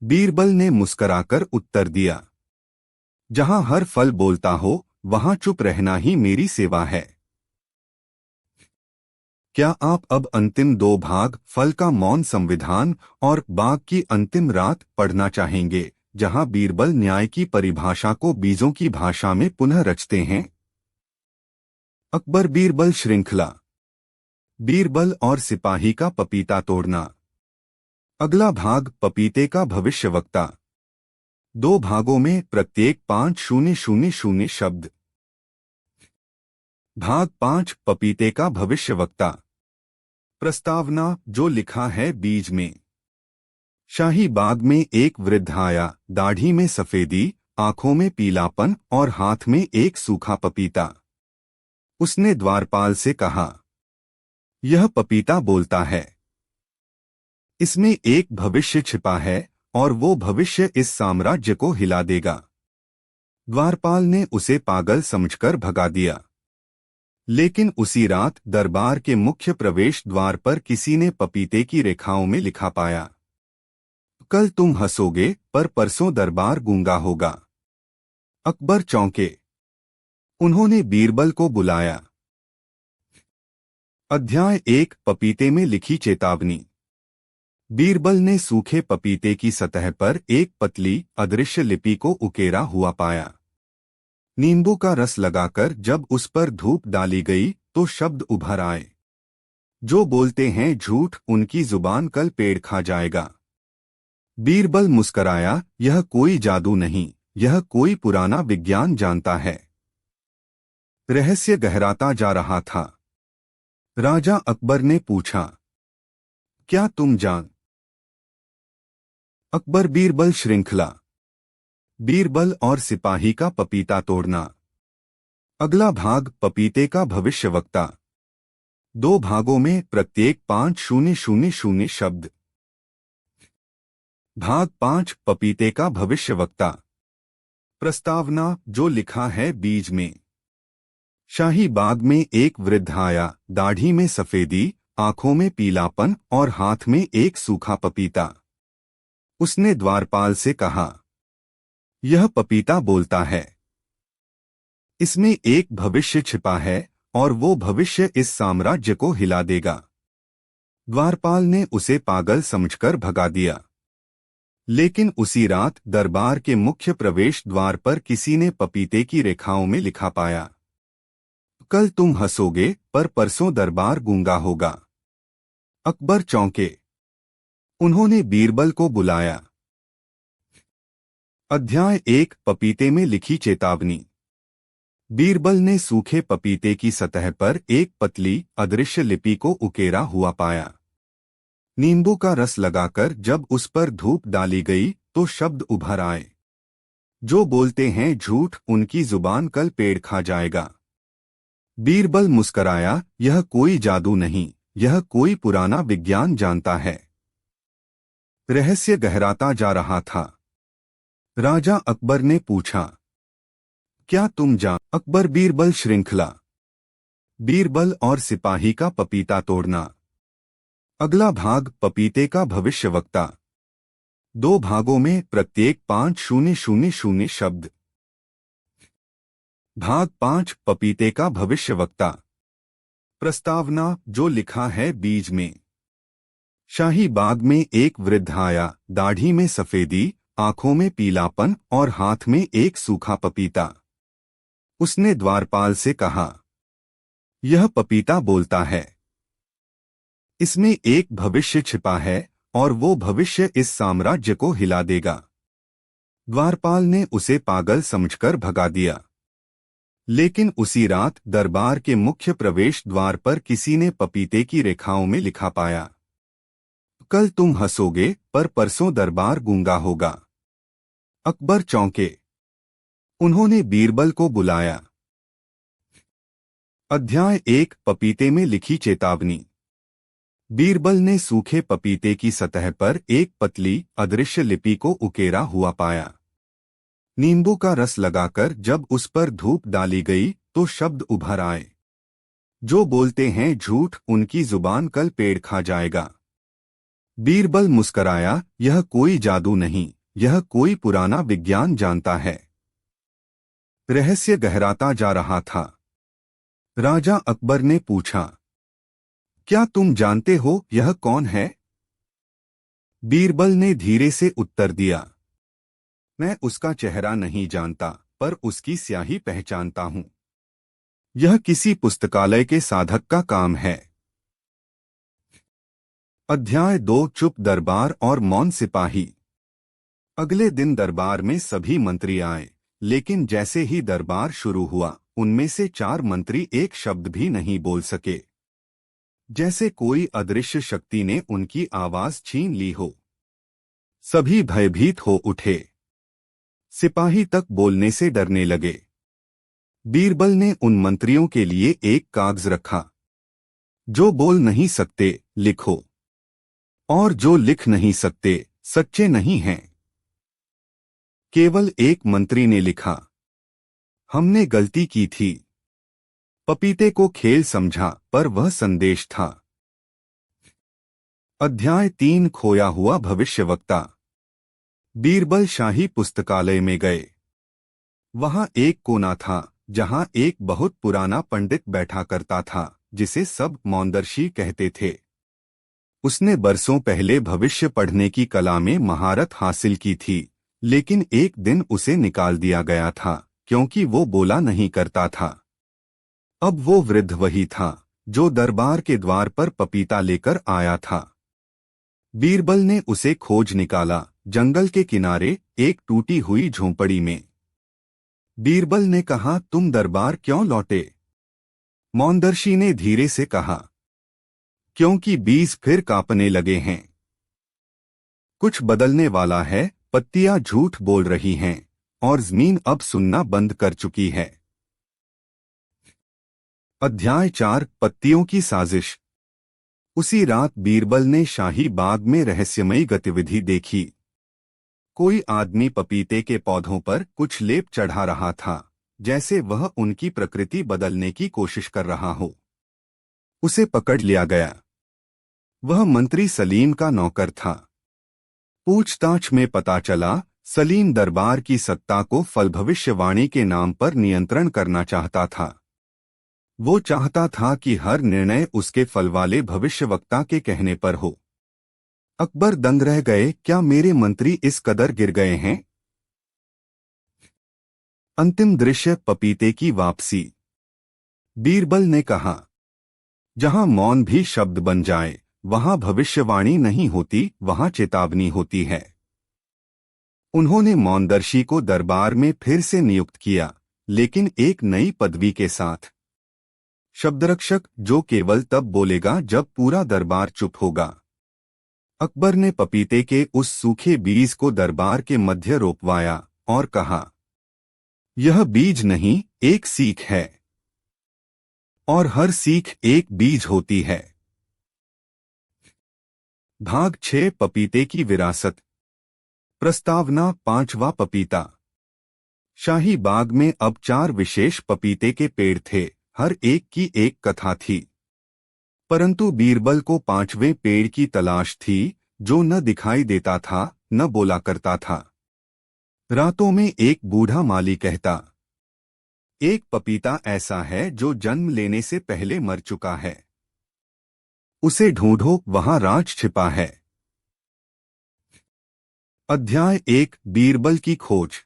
बीरबल ने मुस्कराकर उत्तर दिया, जहां हर फल बोलता हो, वहां चुप रहना ही मेरी सेवा है। क्या आप अब अंतिम 2 भाग, फल का मौन संविधान और बाग की अंतिम रात पढ़ना चाहेंगे, जहां बीरबल न्याय की परिभाषा को बीजों की भाषा में पुनः रचते हैं? अकबर बीरबल श्रृंखला। बीरबल और सिपाही का पपीता तोड़ना। अगला भाग, पपीते का भविष्यवक्ता। 2 भागों में, प्रत्येक 5000 शब्द। भाग 5, पपीते का भविष्यवक्ता। प्रस्तावना, जो लिखा है बीज में। शाही बाग में एक वृद्ध आया, दाढ़ी में सफेदी, आंखों में पीलापन और हाथ में एक सूखा पपीता। उसने द्वारपाल से कहा, यह पपीता बोलता है। इसमें एक भविष्य छिपा है और वो भविष्य इस साम्राज्य को हिला देगा। द्वारपाल ने उसे पागल समझकर भगा दिया। लेकिन उसी रात दरबार के मुख्य प्रवेश द्वार पर किसी ने पपीते की रेखाओं में लिखा पाया, कल तुम हंसोगे पर परसों दरबार गूंगा होगा। अकबर चौंके। उन्होंने बीरबल को बुलाया। अध्याय 1, पपीते में लिखी चेतावनी। बीरबल ने सूखे पपीते की सतह पर एक पतली, अदृश्य लिपि को उकेरा हुआ पाया। नींबू का रस लगाकर जब उस पर धूप डाली गई तो शब्द उभर आए, जो बोलते हैं झूठ, उनकी जुबान कल पेड़ खा जाएगा। बीरबल मुस्कराया, यह कोई जादू नहीं, यह कोई पुराना विज्ञान जानता है। रहस्य गहराता जा रहा था। राजा अकबर ने पूछा, क्या तुम जान? अकबर बीरबल श्रृंखला। बीरबल और सिपाही का पपीता तोड़ना। अगला भाग, पपीते का भविष्यवक्ता। 2 भागों में, प्रत्येक 5000 शब्द। भाग 5, पपीते का भविष्यवक्ता। प्रस्तावना, जो लिखा है बीज में। शाही बाग में एक वृद्ध आया, दाढ़ी में सफेदी, आंखों में पीलापन और हाथ में एक सूखा पपीता। उसने द्वारपाल से कहा, यह पपीता बोलता है। इसमें एक भविष्य छिपा है और वो भविष्य इस साम्राज्य को हिला देगा। द्वारपाल ने उसे पागल समझकर भगा दिया। लेकिन उसी रात दरबार के मुख्य प्रवेश द्वार पर किसी ने पपीते की रेखाओं में लिखा पाया, कल तुम हंसोगे पर परसों दरबार गूंगा होगा। अकबर चौंके। उन्होंने बीरबल को बुलाया। अध्याय 1 पपीते में लिखी चेतावनी। बीरबल ने सूखे पपीते की सतह पर एक पतली अदृश्य लिपि को उकेरा हुआ पाया। नींबू का रस लगाकर जब उस पर धूप डाली गई तो शब्द उभर आए। जो बोलते हैं झूठ, उनकी जुबान कल पेड़ खा जाएगा। बीरबल मुस्कराया, यह कोई जादू नहीं, यह कोई पुराना विज्ञान जानता है। रहस्य गहराता जा रहा था। राजा अकबर ने पूछा, क्या तुम अकबर बीरबल श्रृंखला। बीरबल और सिपाही का पपीता तोड़ना। अगला भाग, पपीते का भविष्यवक्ता। 2 भागों में, प्रत्येक 5000 शब्द। भाग 5, पपीते का भविष्यवक्ता। प्रस्तावना, जो लिखा है बीज में। शाही बाग में एक वृद्ध आया, दाढ़ी में सफेदी, आंखों में पीलापन और हाथ में एक सूखा पपीता। उसने द्वारपाल से कहा, यह पपीता बोलता है। इसमें एक भविष्य छिपा है और वो भविष्य इस साम्राज्य को हिला देगा। द्वारपाल ने उसे पागल समझकर भगा दिया। लेकिन उसी रात दरबार के मुख्य प्रवेश द्वार पर किसी ने पपीते की रेखाओं में लिखा पाया, कल तुम हंसोगे पर परसों दरबार गूंगा होगा। अकबर चौंके। उन्होंने बीरबल को बुलाया। अध्याय 1 पपीते में लिखी चेतावनी। बीरबल ने सूखे पपीते की सतह पर एक पतली अदृश्य लिपि को उकेरा हुआ पाया। नींबू का रस लगाकर जब उस पर धूप डाली गई तो शब्द उभर आए। जो बोलते हैं झूठ, उनकी जुबान कल पेड़ खा जाएगा। बीरबल मुस्कराया, यह कोई जादू नहीं, यह कोई पुराना विज्ञान जानता है। रहस्य गहराता जा रहा था। राजा अकबर ने पूछा, क्या तुम जानते हो यह कौन है? बीरबल ने धीरे से उत्तर दिया, मैं उसका चेहरा नहीं जानता, पर उसकी स्याही पहचानता हूं। यह किसी पुस्तकालय के साधक का काम है। अध्याय 2 चुप दरबार और मौन सिपाही। अगले दिन दरबार में सभी मंत्री आए, लेकिन जैसे ही दरबार शुरू हुआ, उनमें से 4 मंत्री एक शब्द भी नहीं बोल सके। जैसे कोई अदृश्य शक्ति ने उनकी आवाज छीन ली हो। सभी भयभीत हो उठे। सिपाही तक बोलने से डरने लगे। बीरबल ने उन मंत्रियों के लिए एक कागज रखा। जो बोल नहीं सकते, लिखो। और जो लिख नहीं सकते, सच्चे नहीं हैं। केवल एक मंत्री ने लिखा, हमने गलती की थी। पपीते को खेल समझा, पर वह संदेश था। अध्याय 3 खोया हुआ भविष्यवक्ता। बीरबल शाही पुस्तकालय में गए। वहां एक कोना था जहां एक बहुत पुराना पंडित बैठा करता था, जिसे सब मौनदर्शी कहते थे। उसने बरसों पहले भविष्य पढ़ने की कला में महारत हासिल की थी, लेकिन एक दिन उसे निकाल दिया गया था क्योंकि वो बोला नहीं करता था। अब वो वृद्ध वही था जो दरबार के द्वार पर पपीता लेकर आया था। बीरबल ने उसे खोज निकाला, जंगल के किनारे एक टूटी हुई झोंपड़ी में। बीरबल ने कहा, तुम दरबार क्यों लौटे? मौनदर्शी ने धीरे से कहा, क्योंकि बीज फिर कांपने लगे हैं। कुछ बदलने वाला है, पत्तियां झूठ बोल रही हैं और जमीन अब सुनना बंद कर चुकी है। अध्याय 4 पत्तियों की साजिश। उसी रात बीरबल ने शाही बाग में रहस्यमयी गतिविधि देखी। कोई आदमी पपीते के पौधों पर कुछ लेप चढ़ा रहा था, जैसे वह उनकी प्रकृति बदलने की कोशिश कर रहा हो। उसे पकड़ लिया गया। वह मंत्री सलीम का नौकर था। पूछताछ में पता चला, सलीम दरबार की सत्ता को फल भविष्यवाणी के नाम पर नियंत्रण करना चाहता था। वो चाहता था कि हर निर्णय उसके फल वाले भविष्यवक्ता के कहने पर हो। अकबर दंग रह गए, क्या मेरे मंत्री इस कदर गिर गए हैं? अंतिम दृश्य, पपीते की वापसी। बीरबल ने कहा, जहां मौन भी शब्द बन जाए, वहां भविष्यवाणी नहीं होती, वहां चेतावनी होती है। उन्होंने मौनदर्शी को दरबार में फिर से नियुक्त किया, लेकिन एक नई पदवी के साथ, शब्दरक्षक, जो केवल तब बोलेगा जब पूरा दरबार चुप होगा। अकबर ने पपीते के उस सूखे बीज को दरबार के मध्य रोपवाया और कहा, यह बीज नहीं, एक सीख है, और हर सीख एक बीज होती है। भाग 6, पपीते की विरासत। प्रस्तावना। 5वां पपीता। शाही बाग में अब 4 विशेष पपीते के पेड़ थे, हर एक की एक कथा थी। परंतु बीरबल को 5वें पेड़ की तलाश थी, जो न दिखाई देता था, न बोला करता था। रातों में एक बूढ़ा माली कहता, एक पपीता ऐसा है जो जन्म लेने से पहले मर चुका है, उसे ढूंढो, वहां राज छिपा है। अध्याय 1, बीरबल की खोज।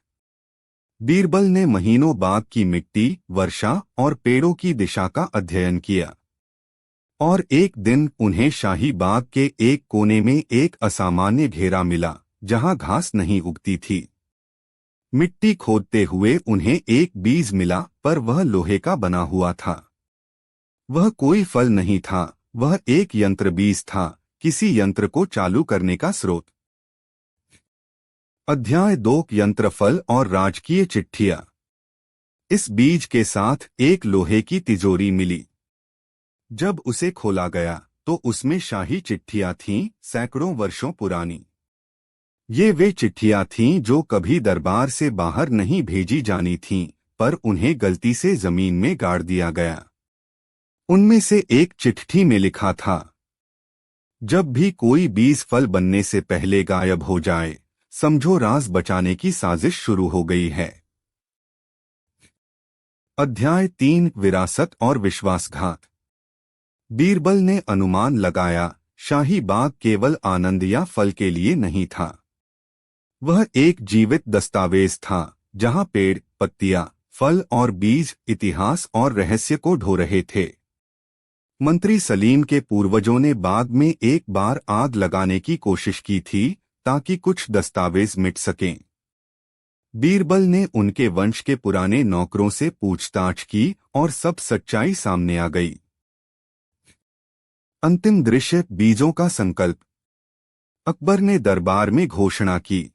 बीरबल ने महीनों बाग की मिट्टी, वर्षा और पेड़ों की दिशा का अध्ययन किया, और एक दिन उन्हें शाही बाग के एक कोने में एक असामान्य घेरा मिला, जहां घास नहीं उगती थी। मिट्टी खोदते हुए उन्हें एक बीज मिला, पर वह लोहे का बना हुआ था। वह कोई फल नहीं था, वह एक यंत्र बीज था, किसी यंत्र को चालू करने का स्रोत। अध्याय 2, यंत्र, फल और राजकीय चिट्ठियां। इस बीज के साथ एक लोहे की तिजोरी मिली। जब उसे खोला गया तो उसमें शाही चिट्ठियां थीं, सैकड़ों वर्षों पुरानी। ये वे चिट्ठियां थीं जो कभी दरबार से बाहर नहीं भेजी जानी थीं, पर उन्हें गलती से जमीन में गाड़ दिया गया। उनमें से एक चिट्ठी में लिखा था, जब भी कोई बीज फल बनने से पहले गायब हो जाए, समझो राज बचाने की साजिश शुरू हो गई है। अध्याय 3, विरासत और विश्वासघात। बीरबल ने अनुमान लगाया, शाही बाग केवल आनंद या फल के लिए नहीं था। वह एक जीवित दस्तावेज था, जहां पेड़, पत्तियां, फल और बीज इतिहास और रहस्य को ढो रहे थे। मंत्री सलीम के पूर्वजों ने बाग में एक बार आग लगाने की कोशिश की थी, ताकि कुछ दस्तावेज मिट सकें। बीरबल ने उनके वंश के पुराने नौकरों से पूछताछ की और सब सच्चाई सामने आ गई। अंतिम दृश्य, बीजों का संकल्प। अकबर ने दरबार में घोषणा की,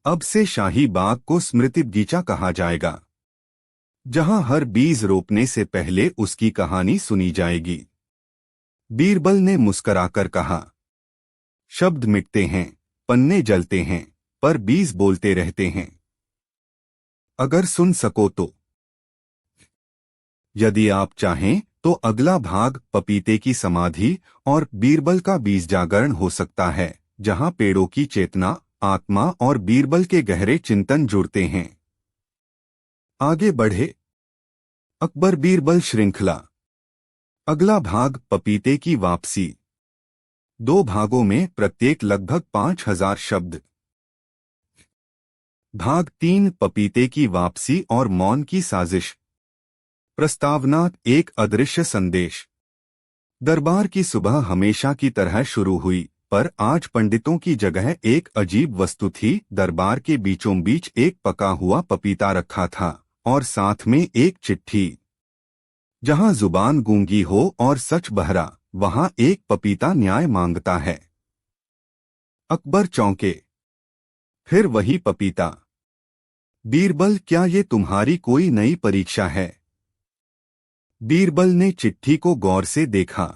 अब से शाही बाग को स्मृति बगीचा कहा जाएगा, जहां हर बीज रोपने से पहले उसकी कहानी सुनी जाएगी। बीरबल ने मुस्कराकर कहा, शब्द मिटते हैं, पन्ने जलते हैं, पर बीज बोलते रहते हैं। अगर सुन सको तो। यदि आप चाहें तो अगला भाग पपीते की समाधि और बीरबल का बीज जागरण हो सकता है, जहां पेड़ों की चेतना, आत्मा और बीरबल के गहरे चिंतन जुड़ते हैं। आगे बढ़े। अकबर बीरबल श्रृंखला। अगला भाग, पपीते की वापसी। 2 भागों में, प्रत्येक लगभग 5000 शब्द। भाग 3, पपीते की वापसी और मौन की साजिश। प्रस्तावना। एक अदृश्य संदेश। दरबार की सुबह हमेशा की तरह शुरू हुई, पर आज पंडितों की जगह एक अजीब वस्तु थी। दरबार के बीचों बीच एक पका हुआ पपीता रखा था, और साथ में एक चिट्ठी। जहां जुबान गूंगी हो और सच बहरा, वहां एक पपीता न्याय मांगता है। अकबर चौंके। फिर वही पपीता। बीरबल, क्या ये तुम्हारी कोई नई परीक्षा है? बीरबल ने चिट्ठी को गौर से देखा।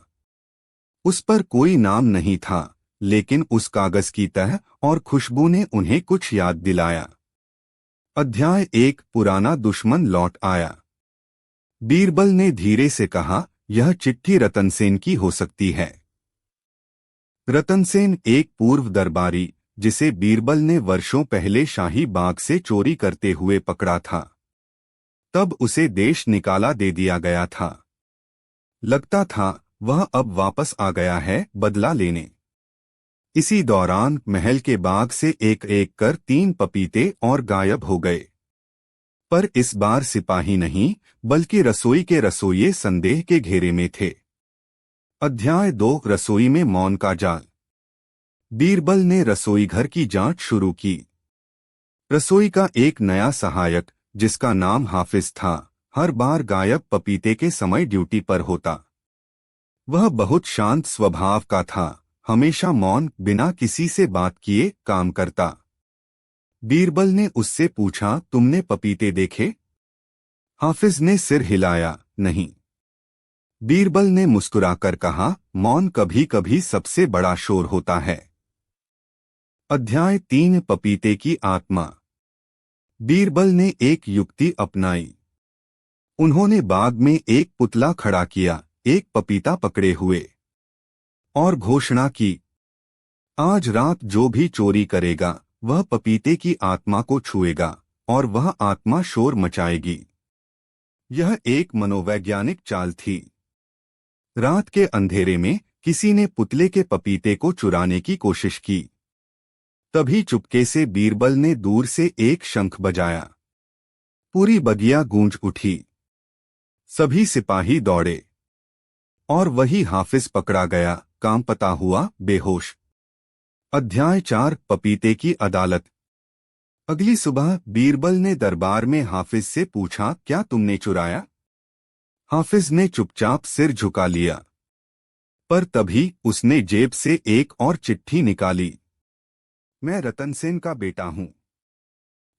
उस पर कोई नाम नहीं था, लेकिन उस कागज की तह और खुशबू ने उन्हें कुछ याद दिलाया। अध्याय 1, पुराना दुश्मन लौट आया। बीरबल ने धीरे से कहा, यह चिट्ठी रतनसेन की हो सकती है। रतनसेन एक पूर्व दरबारी, जिसे बीरबल ने वर्षों पहले शाही बाग से चोरी करते हुए पकड़ा था। तब उसे देश निकाला दे दिया गया था। लगता था वह अब वापस आ गया है, बदला लेने। इसी दौरान महल के बाग से एक एक कर 3 पपीते और गायब हो गए। पर इस बार सिपाही नहीं, बल्कि रसोई के रसोइये संदेह के घेरे में थे। अध्याय 2 रसोई में मौन का जाल। बीरबल ने रसोई घर की जांच शुरू की। रसोई का एक नया सहायक, जिसका नाम हाफिज था, हर बार गायब पपीते के समय ड्यूटी पर होता। वह बहुत शांत स्वभाव का था, हमेशा मौन, बिना किसी से बात किए काम करता। बीरबल ने उससे पूछा, तुमने पपीते देखे? हाफिज ने सिर हिलाया, नहीं। बीरबल ने मुस्कुराकर कहा, मौन कभी कभी सबसे बड़ा शोर होता है। अध्याय 3 पपीते की आत्मा। बीरबल ने एक युक्ति अपनाई। उन्होंने बाग में एक पुतला खड़ा किया, एक पपीता पकड़े हुए, और घोषणा की, आज रात जो भी चोरी करेगा वह पपीते की आत्मा को छुएगा, और वह आत्मा शोर मचाएगी। यह एक मनोवैज्ञानिक चाल थी। रात के अंधेरे में किसी ने पुतले के पपीते को चुराने की कोशिश की। तभी चुपके से बीरबल ने दूर से एक शंख बजाया। पूरी बगिया गूंज उठी। सभी सिपाही दौड़े, और वही हाफिज पकड़ा गया, काम पता हुआ, बेहोश। अध्याय 4 पपीते की अदालत। अगली सुबह बीरबल ने दरबार में हाफिज से पूछा, क्या तुमने चुराया? हाफिज ने चुपचाप सिर झुका लिया। पर तभी उसने जेब से एक और चिट्ठी निकाली। मैं रतन सेन का बेटा हूं।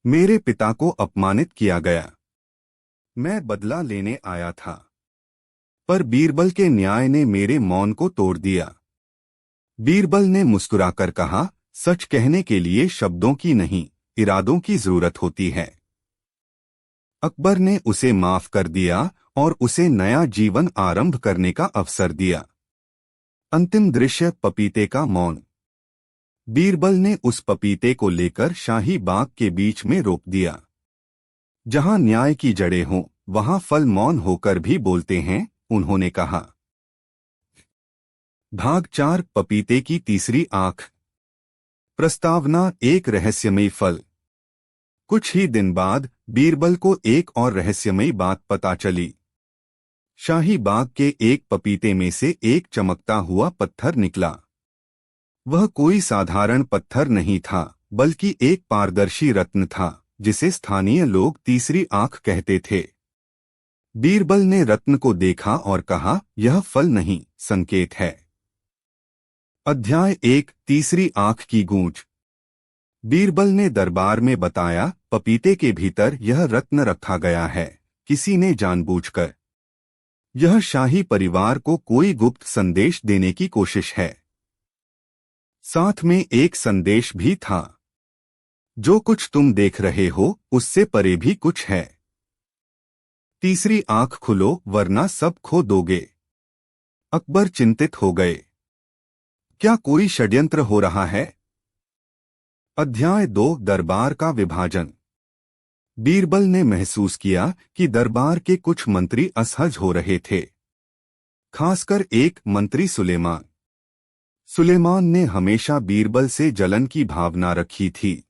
मेरे पिता को अपमानित किया गया। मैं बदला लेने आया था। पर बीरबल के न्याय ने मेरे मौन को तोड़ दिया। बीरबल ने मुस्कुराकर कहा, सच कहने के लिए शब्दों की नहीं, इरादों की जरूरत होती है। अकबर ने उसे माफ कर दिया और उसे नया जीवन आरंभ करने का अवसर दिया। अंतिम दृश्य, पपीते का मौन। बीरबल ने उस पपीते को लेकर शाही बाग के बीच में रोक दिया। जहां न्याय की जड़ें हों, वहां फल मौन होकर भी बोलते हैं, उन्होंने कहा। भाग 4 पपीते की तीसरी आंख। प्रस्तावना, एक रहस्यमयी फल। कुछ ही दिन बाद बीरबल को एक और रहस्यमयी बात पता चली। शाही बाग के एक पपीते में से एक चमकता हुआ पत्थर निकला। वह कोई साधारण पत्थर नहीं था, बल्कि एक पारदर्शी रत्न था, जिसे स्थानीय लोग तीसरी आंख कहते थे। बीरबल ने रत्न को देखा और कहा, यह फल नहीं, संकेत है। अध्याय 1 तीसरी आंख की गूंज। बीरबल ने दरबार में बताया, पपीते के भीतर यह रत्न रखा गया है, किसी ने जानबूझकर। यह शाही परिवार को कोई गुप्त संदेश देने की कोशिश है। साथ में एक संदेश भी था, जो कुछ तुम देख रहे हो उससे परे भी कुछ है। तीसरी आंख खुलो, वरना सब खो दोगे। अकबर चिंतित हो गए। क्या कोई षड्यंत्र हो रहा है? अध्याय 2 दरबार का विभाजन। बीरबल ने महसूस किया कि दरबार के कुछ मंत्री असहज हो रहे थे, खासकर एक मंत्री सुलेमान। सुलेमान ने हमेशा बीरबल से जलन की भावना रखी थी।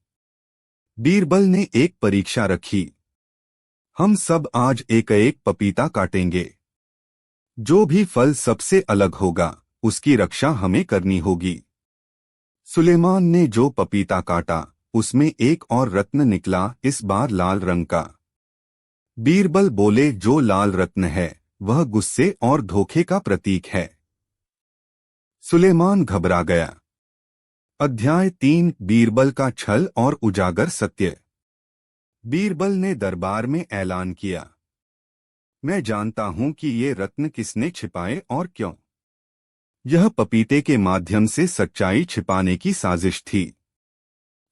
बीरबल ने एक परीक्षा रखी। हम सब आज एक एक पपीता काटेंगे। जो भी फल सबसे अलग होगा, उसकी रक्षा हमें करनी होगी। सुलेमान ने जो पपीता काटा, उसमें एक और रत्न निकला, इस बार लाल रंग का। बीरबल बोले, जो लाल रत्न है वह गुस्से और धोखे का प्रतीक है। सुलेमान घबरा गया। अध्याय 3 बीरबल का छल और उजागर सत्य। बीरबल ने दरबार में ऐलान किया, मैं जानता हूं कि ये रत्न किसने छिपाए और क्यों। यह पपीते के माध्यम से सच्चाई छिपाने की साजिश थी।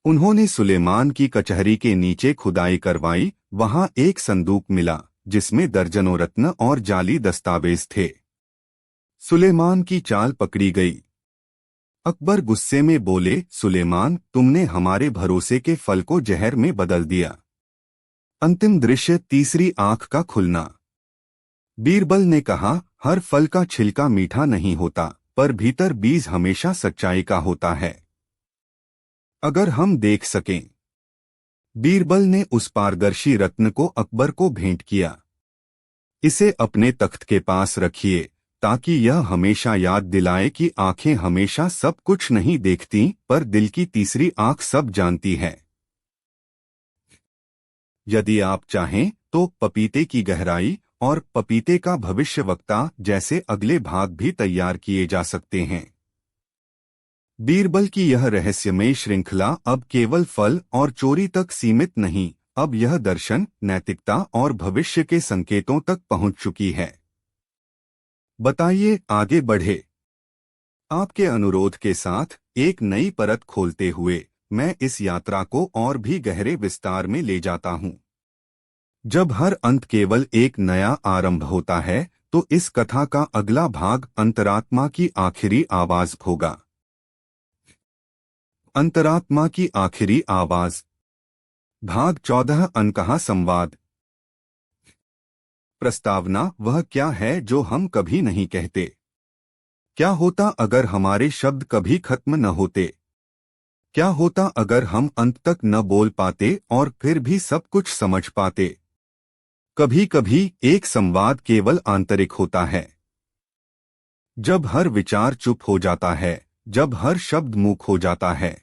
उन्होंने सुलेमान की कचहरी के नीचे खुदाई करवाई। वहां एक संदूक मिला, जिसमें दर्जनों रत्न और जाली दस्तावेज थे। सुलेमान की चाल पकड़ी गई। अकबर गुस्से में बोले, सुलेमान, तुमने हमारे भरोसे के फल को जहर में बदल दिया। अंतिम दृश्य, तीसरी आंख का खुलना। बीरबल ने कहा, हर फल का छिलका मीठा नहीं होता, पर भीतर बीज हमेशा सच्चाई का होता है। अगर हम देख सकें। बीरबल ने उस पारदर्शी रत्न को अकबर को भेंट किया। इसे अपने तख्त के पास रखिए, ताकि यह हमेशा याद दिलाए कि आंखें हमेशा सब कुछ नहीं देखती, पर दिल की तीसरी आंख सब जानती है। यदि आप चाहें तो पपीते की गहराई और पपीते का भविष्यवक्ता जैसे अगले भाग भी तैयार किए जा सकते हैं। बीरबल की यह रहस्यमय श्रृंखला अब केवल फल और चोरी तक सीमित नहीं, अब यह दर्शन, नैतिकता और भविष्य के संकेतों तक पहुंच चुकी है। बताइए, आगे बढ़े। आपके अनुरोध के साथ एक नई परत खोलते हुए मैं इस यात्रा को और भी गहरे विस्तार में ले जाता हूं। जब हर अंत केवल एक नया आरंभ होता है, तो इस कथा का अगला भाग अंतरात्मा की आखिरी आवाज होगा। अंतरात्मा की आखिरी आवाज, भाग 14, अनकहा संवाद। प्रस्तावना, वह क्या है जो हम कभी नहीं कहते? क्या होता अगर हमारे शब्द कभी खत्म न होते? क्या होता अगर हम अंत तक न बोल पाते और फिर भी सब कुछ समझ पाते? कभी कभी एक संवाद केवल आंतरिक होता है। जब हर विचार चुप हो जाता है, जब हर शब्द मूक हो जाता है,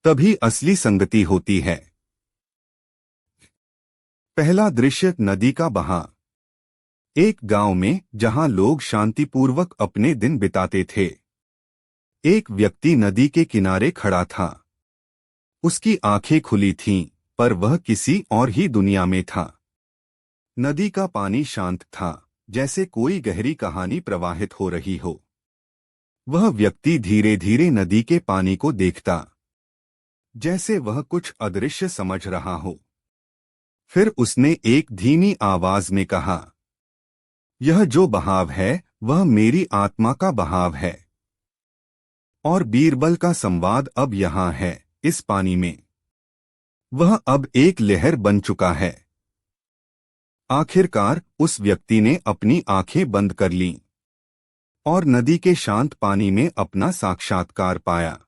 तभी असली संगति होती है। पहला दृश्य, नदी का बहाव। एक गांव में जहां लोग शांतिपूर्वक अपने दिन बिताते थे, एक व्यक्ति नदी के किनारे खड़ा था। उसकी आंखें खुली थीं, पर वह किसी और ही दुनिया में था। नदी का पानी शांत था, जैसे कोई गहरी कहानी प्रवाहित हो रही हो। वह व्यक्ति धीरे धीरे नदी के पानी को देखता, जैसे वह कुछ अदृश्य समझ रहा हो। फिर उसने एक धीमी आवाज में कहा, यह जो बहाव है वह मेरी आत्मा का बहाव है। और बीरबल का संवाद अब यहाँ है, इस पानी में। वह अब एक लहर बन चुका है। आखिरकार उस व्यक्ति ने अपनी आंखें बंद कर लीं और नदी के शांत पानी में अपना साक्षात्कार पाया।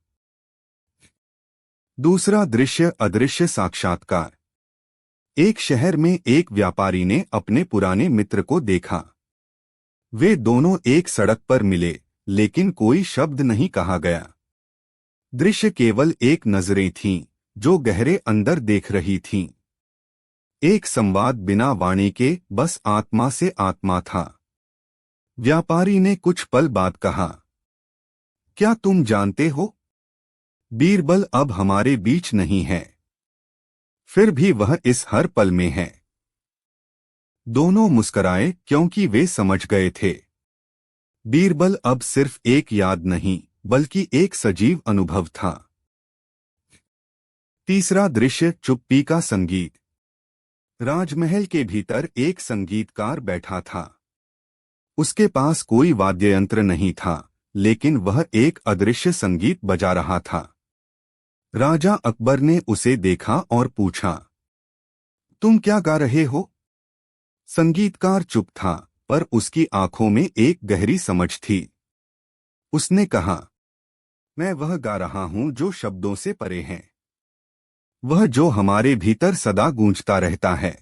दूसरा दृश्य, अदृश्य साक्षात्कार। एक शहर में एक व्यापारी ने अपने पुराने मित्र को देखा। वे दोनों एक सड़क पर मिले, लेकिन कोई शब्द नहीं कहा गया। दृश्य केवल एक नजरें थीं, जो गहरे अंदर देख रही थीं। एक संवाद बिना वाणी के, बस आत्मा से आत्मा था। व्यापारी ने कुछ पल बाद कहा, क्या तुम जानते हो, बीरबल अब हमारे बीच नहीं है, फिर भी वह इस हर पल में है। दोनों मुस्कराए क्योंकि वे समझ गए थे। बीरबल अब सिर्फ एक याद नहीं, बल्कि एक सजीव अनुभव था। तीसरा दृश्य, चुप्पी का संगीत। राजमहल के भीतर एक संगीतकार बैठा था। उसके पास कोई वाद्य यंत्र नहीं था, लेकिन वह एक अदृश्य संगीत बजा रहा था। राजा अकबर ने उसे देखा और पूछा, तुम क्या गा रहे हो? संगीतकार चुप था, पर उसकी आंखों में एक गहरी समझ थी। उसने कहा, मैं वह गा रहा हूं जो शब्दों से परे है, वह जो हमारे भीतर सदा गूंजता रहता है।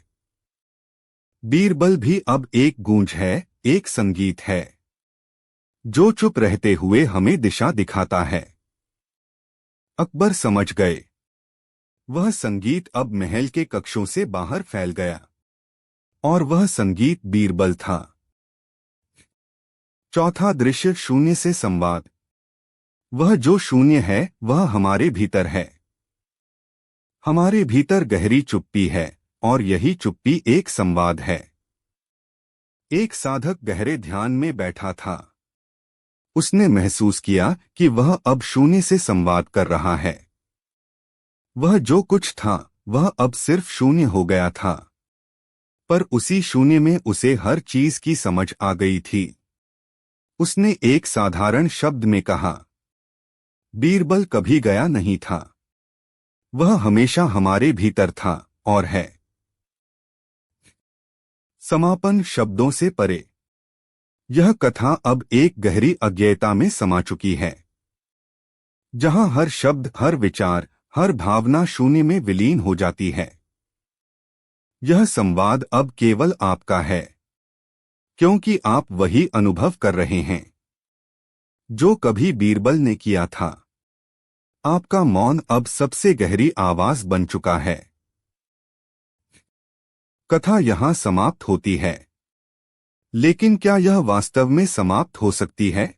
बीरबल भी अब एक गूंज है, एक संगीत है, जो चुप रहते हुए हमें दिशा दिखाता है। अकबर समझ गए। वह संगीत अब महल के कक्षों से बाहर फैल गया, और वह संगीत बीरबल था। चौथा दृश्य, शून्य से संवाद। वह जो शून्य है वह हमारे भीतर है। हमारे भीतर गहरी चुप्पी है, और यही चुप्पी एक संवाद है। एक साधक गहरे ध्यान में बैठा था। उसने महसूस किया कि वह अब शून्य से संवाद कर रहा है। वह जो कुछ था वह अब सिर्फ शून्य हो गया था, पर उसी शून्य में उसे हर चीज की समझ आ गई थी। उसने एक साधारण शब्द में कहा, बीरबल कभी गया नहीं था, वह हमेशा हमारे भीतर था और है। समापन, शब्दों से परे। यह कथा अब एक गहरी अज्ञेयता में समा चुकी है, जहां हर शब्द, हर विचार, हर भावना शून्य में विलीन हो जाती है। यह संवाद अब केवल आपका है, क्योंकि आप वही अनुभव कर रहे हैं जो कभी बीरबल ने किया था। आपका मौन अब सबसे गहरी आवाज बन चुका है। कथा यहाँ समाप्त होती है, लेकिन क्या यह वास्तव में समाप्त हो सकती है?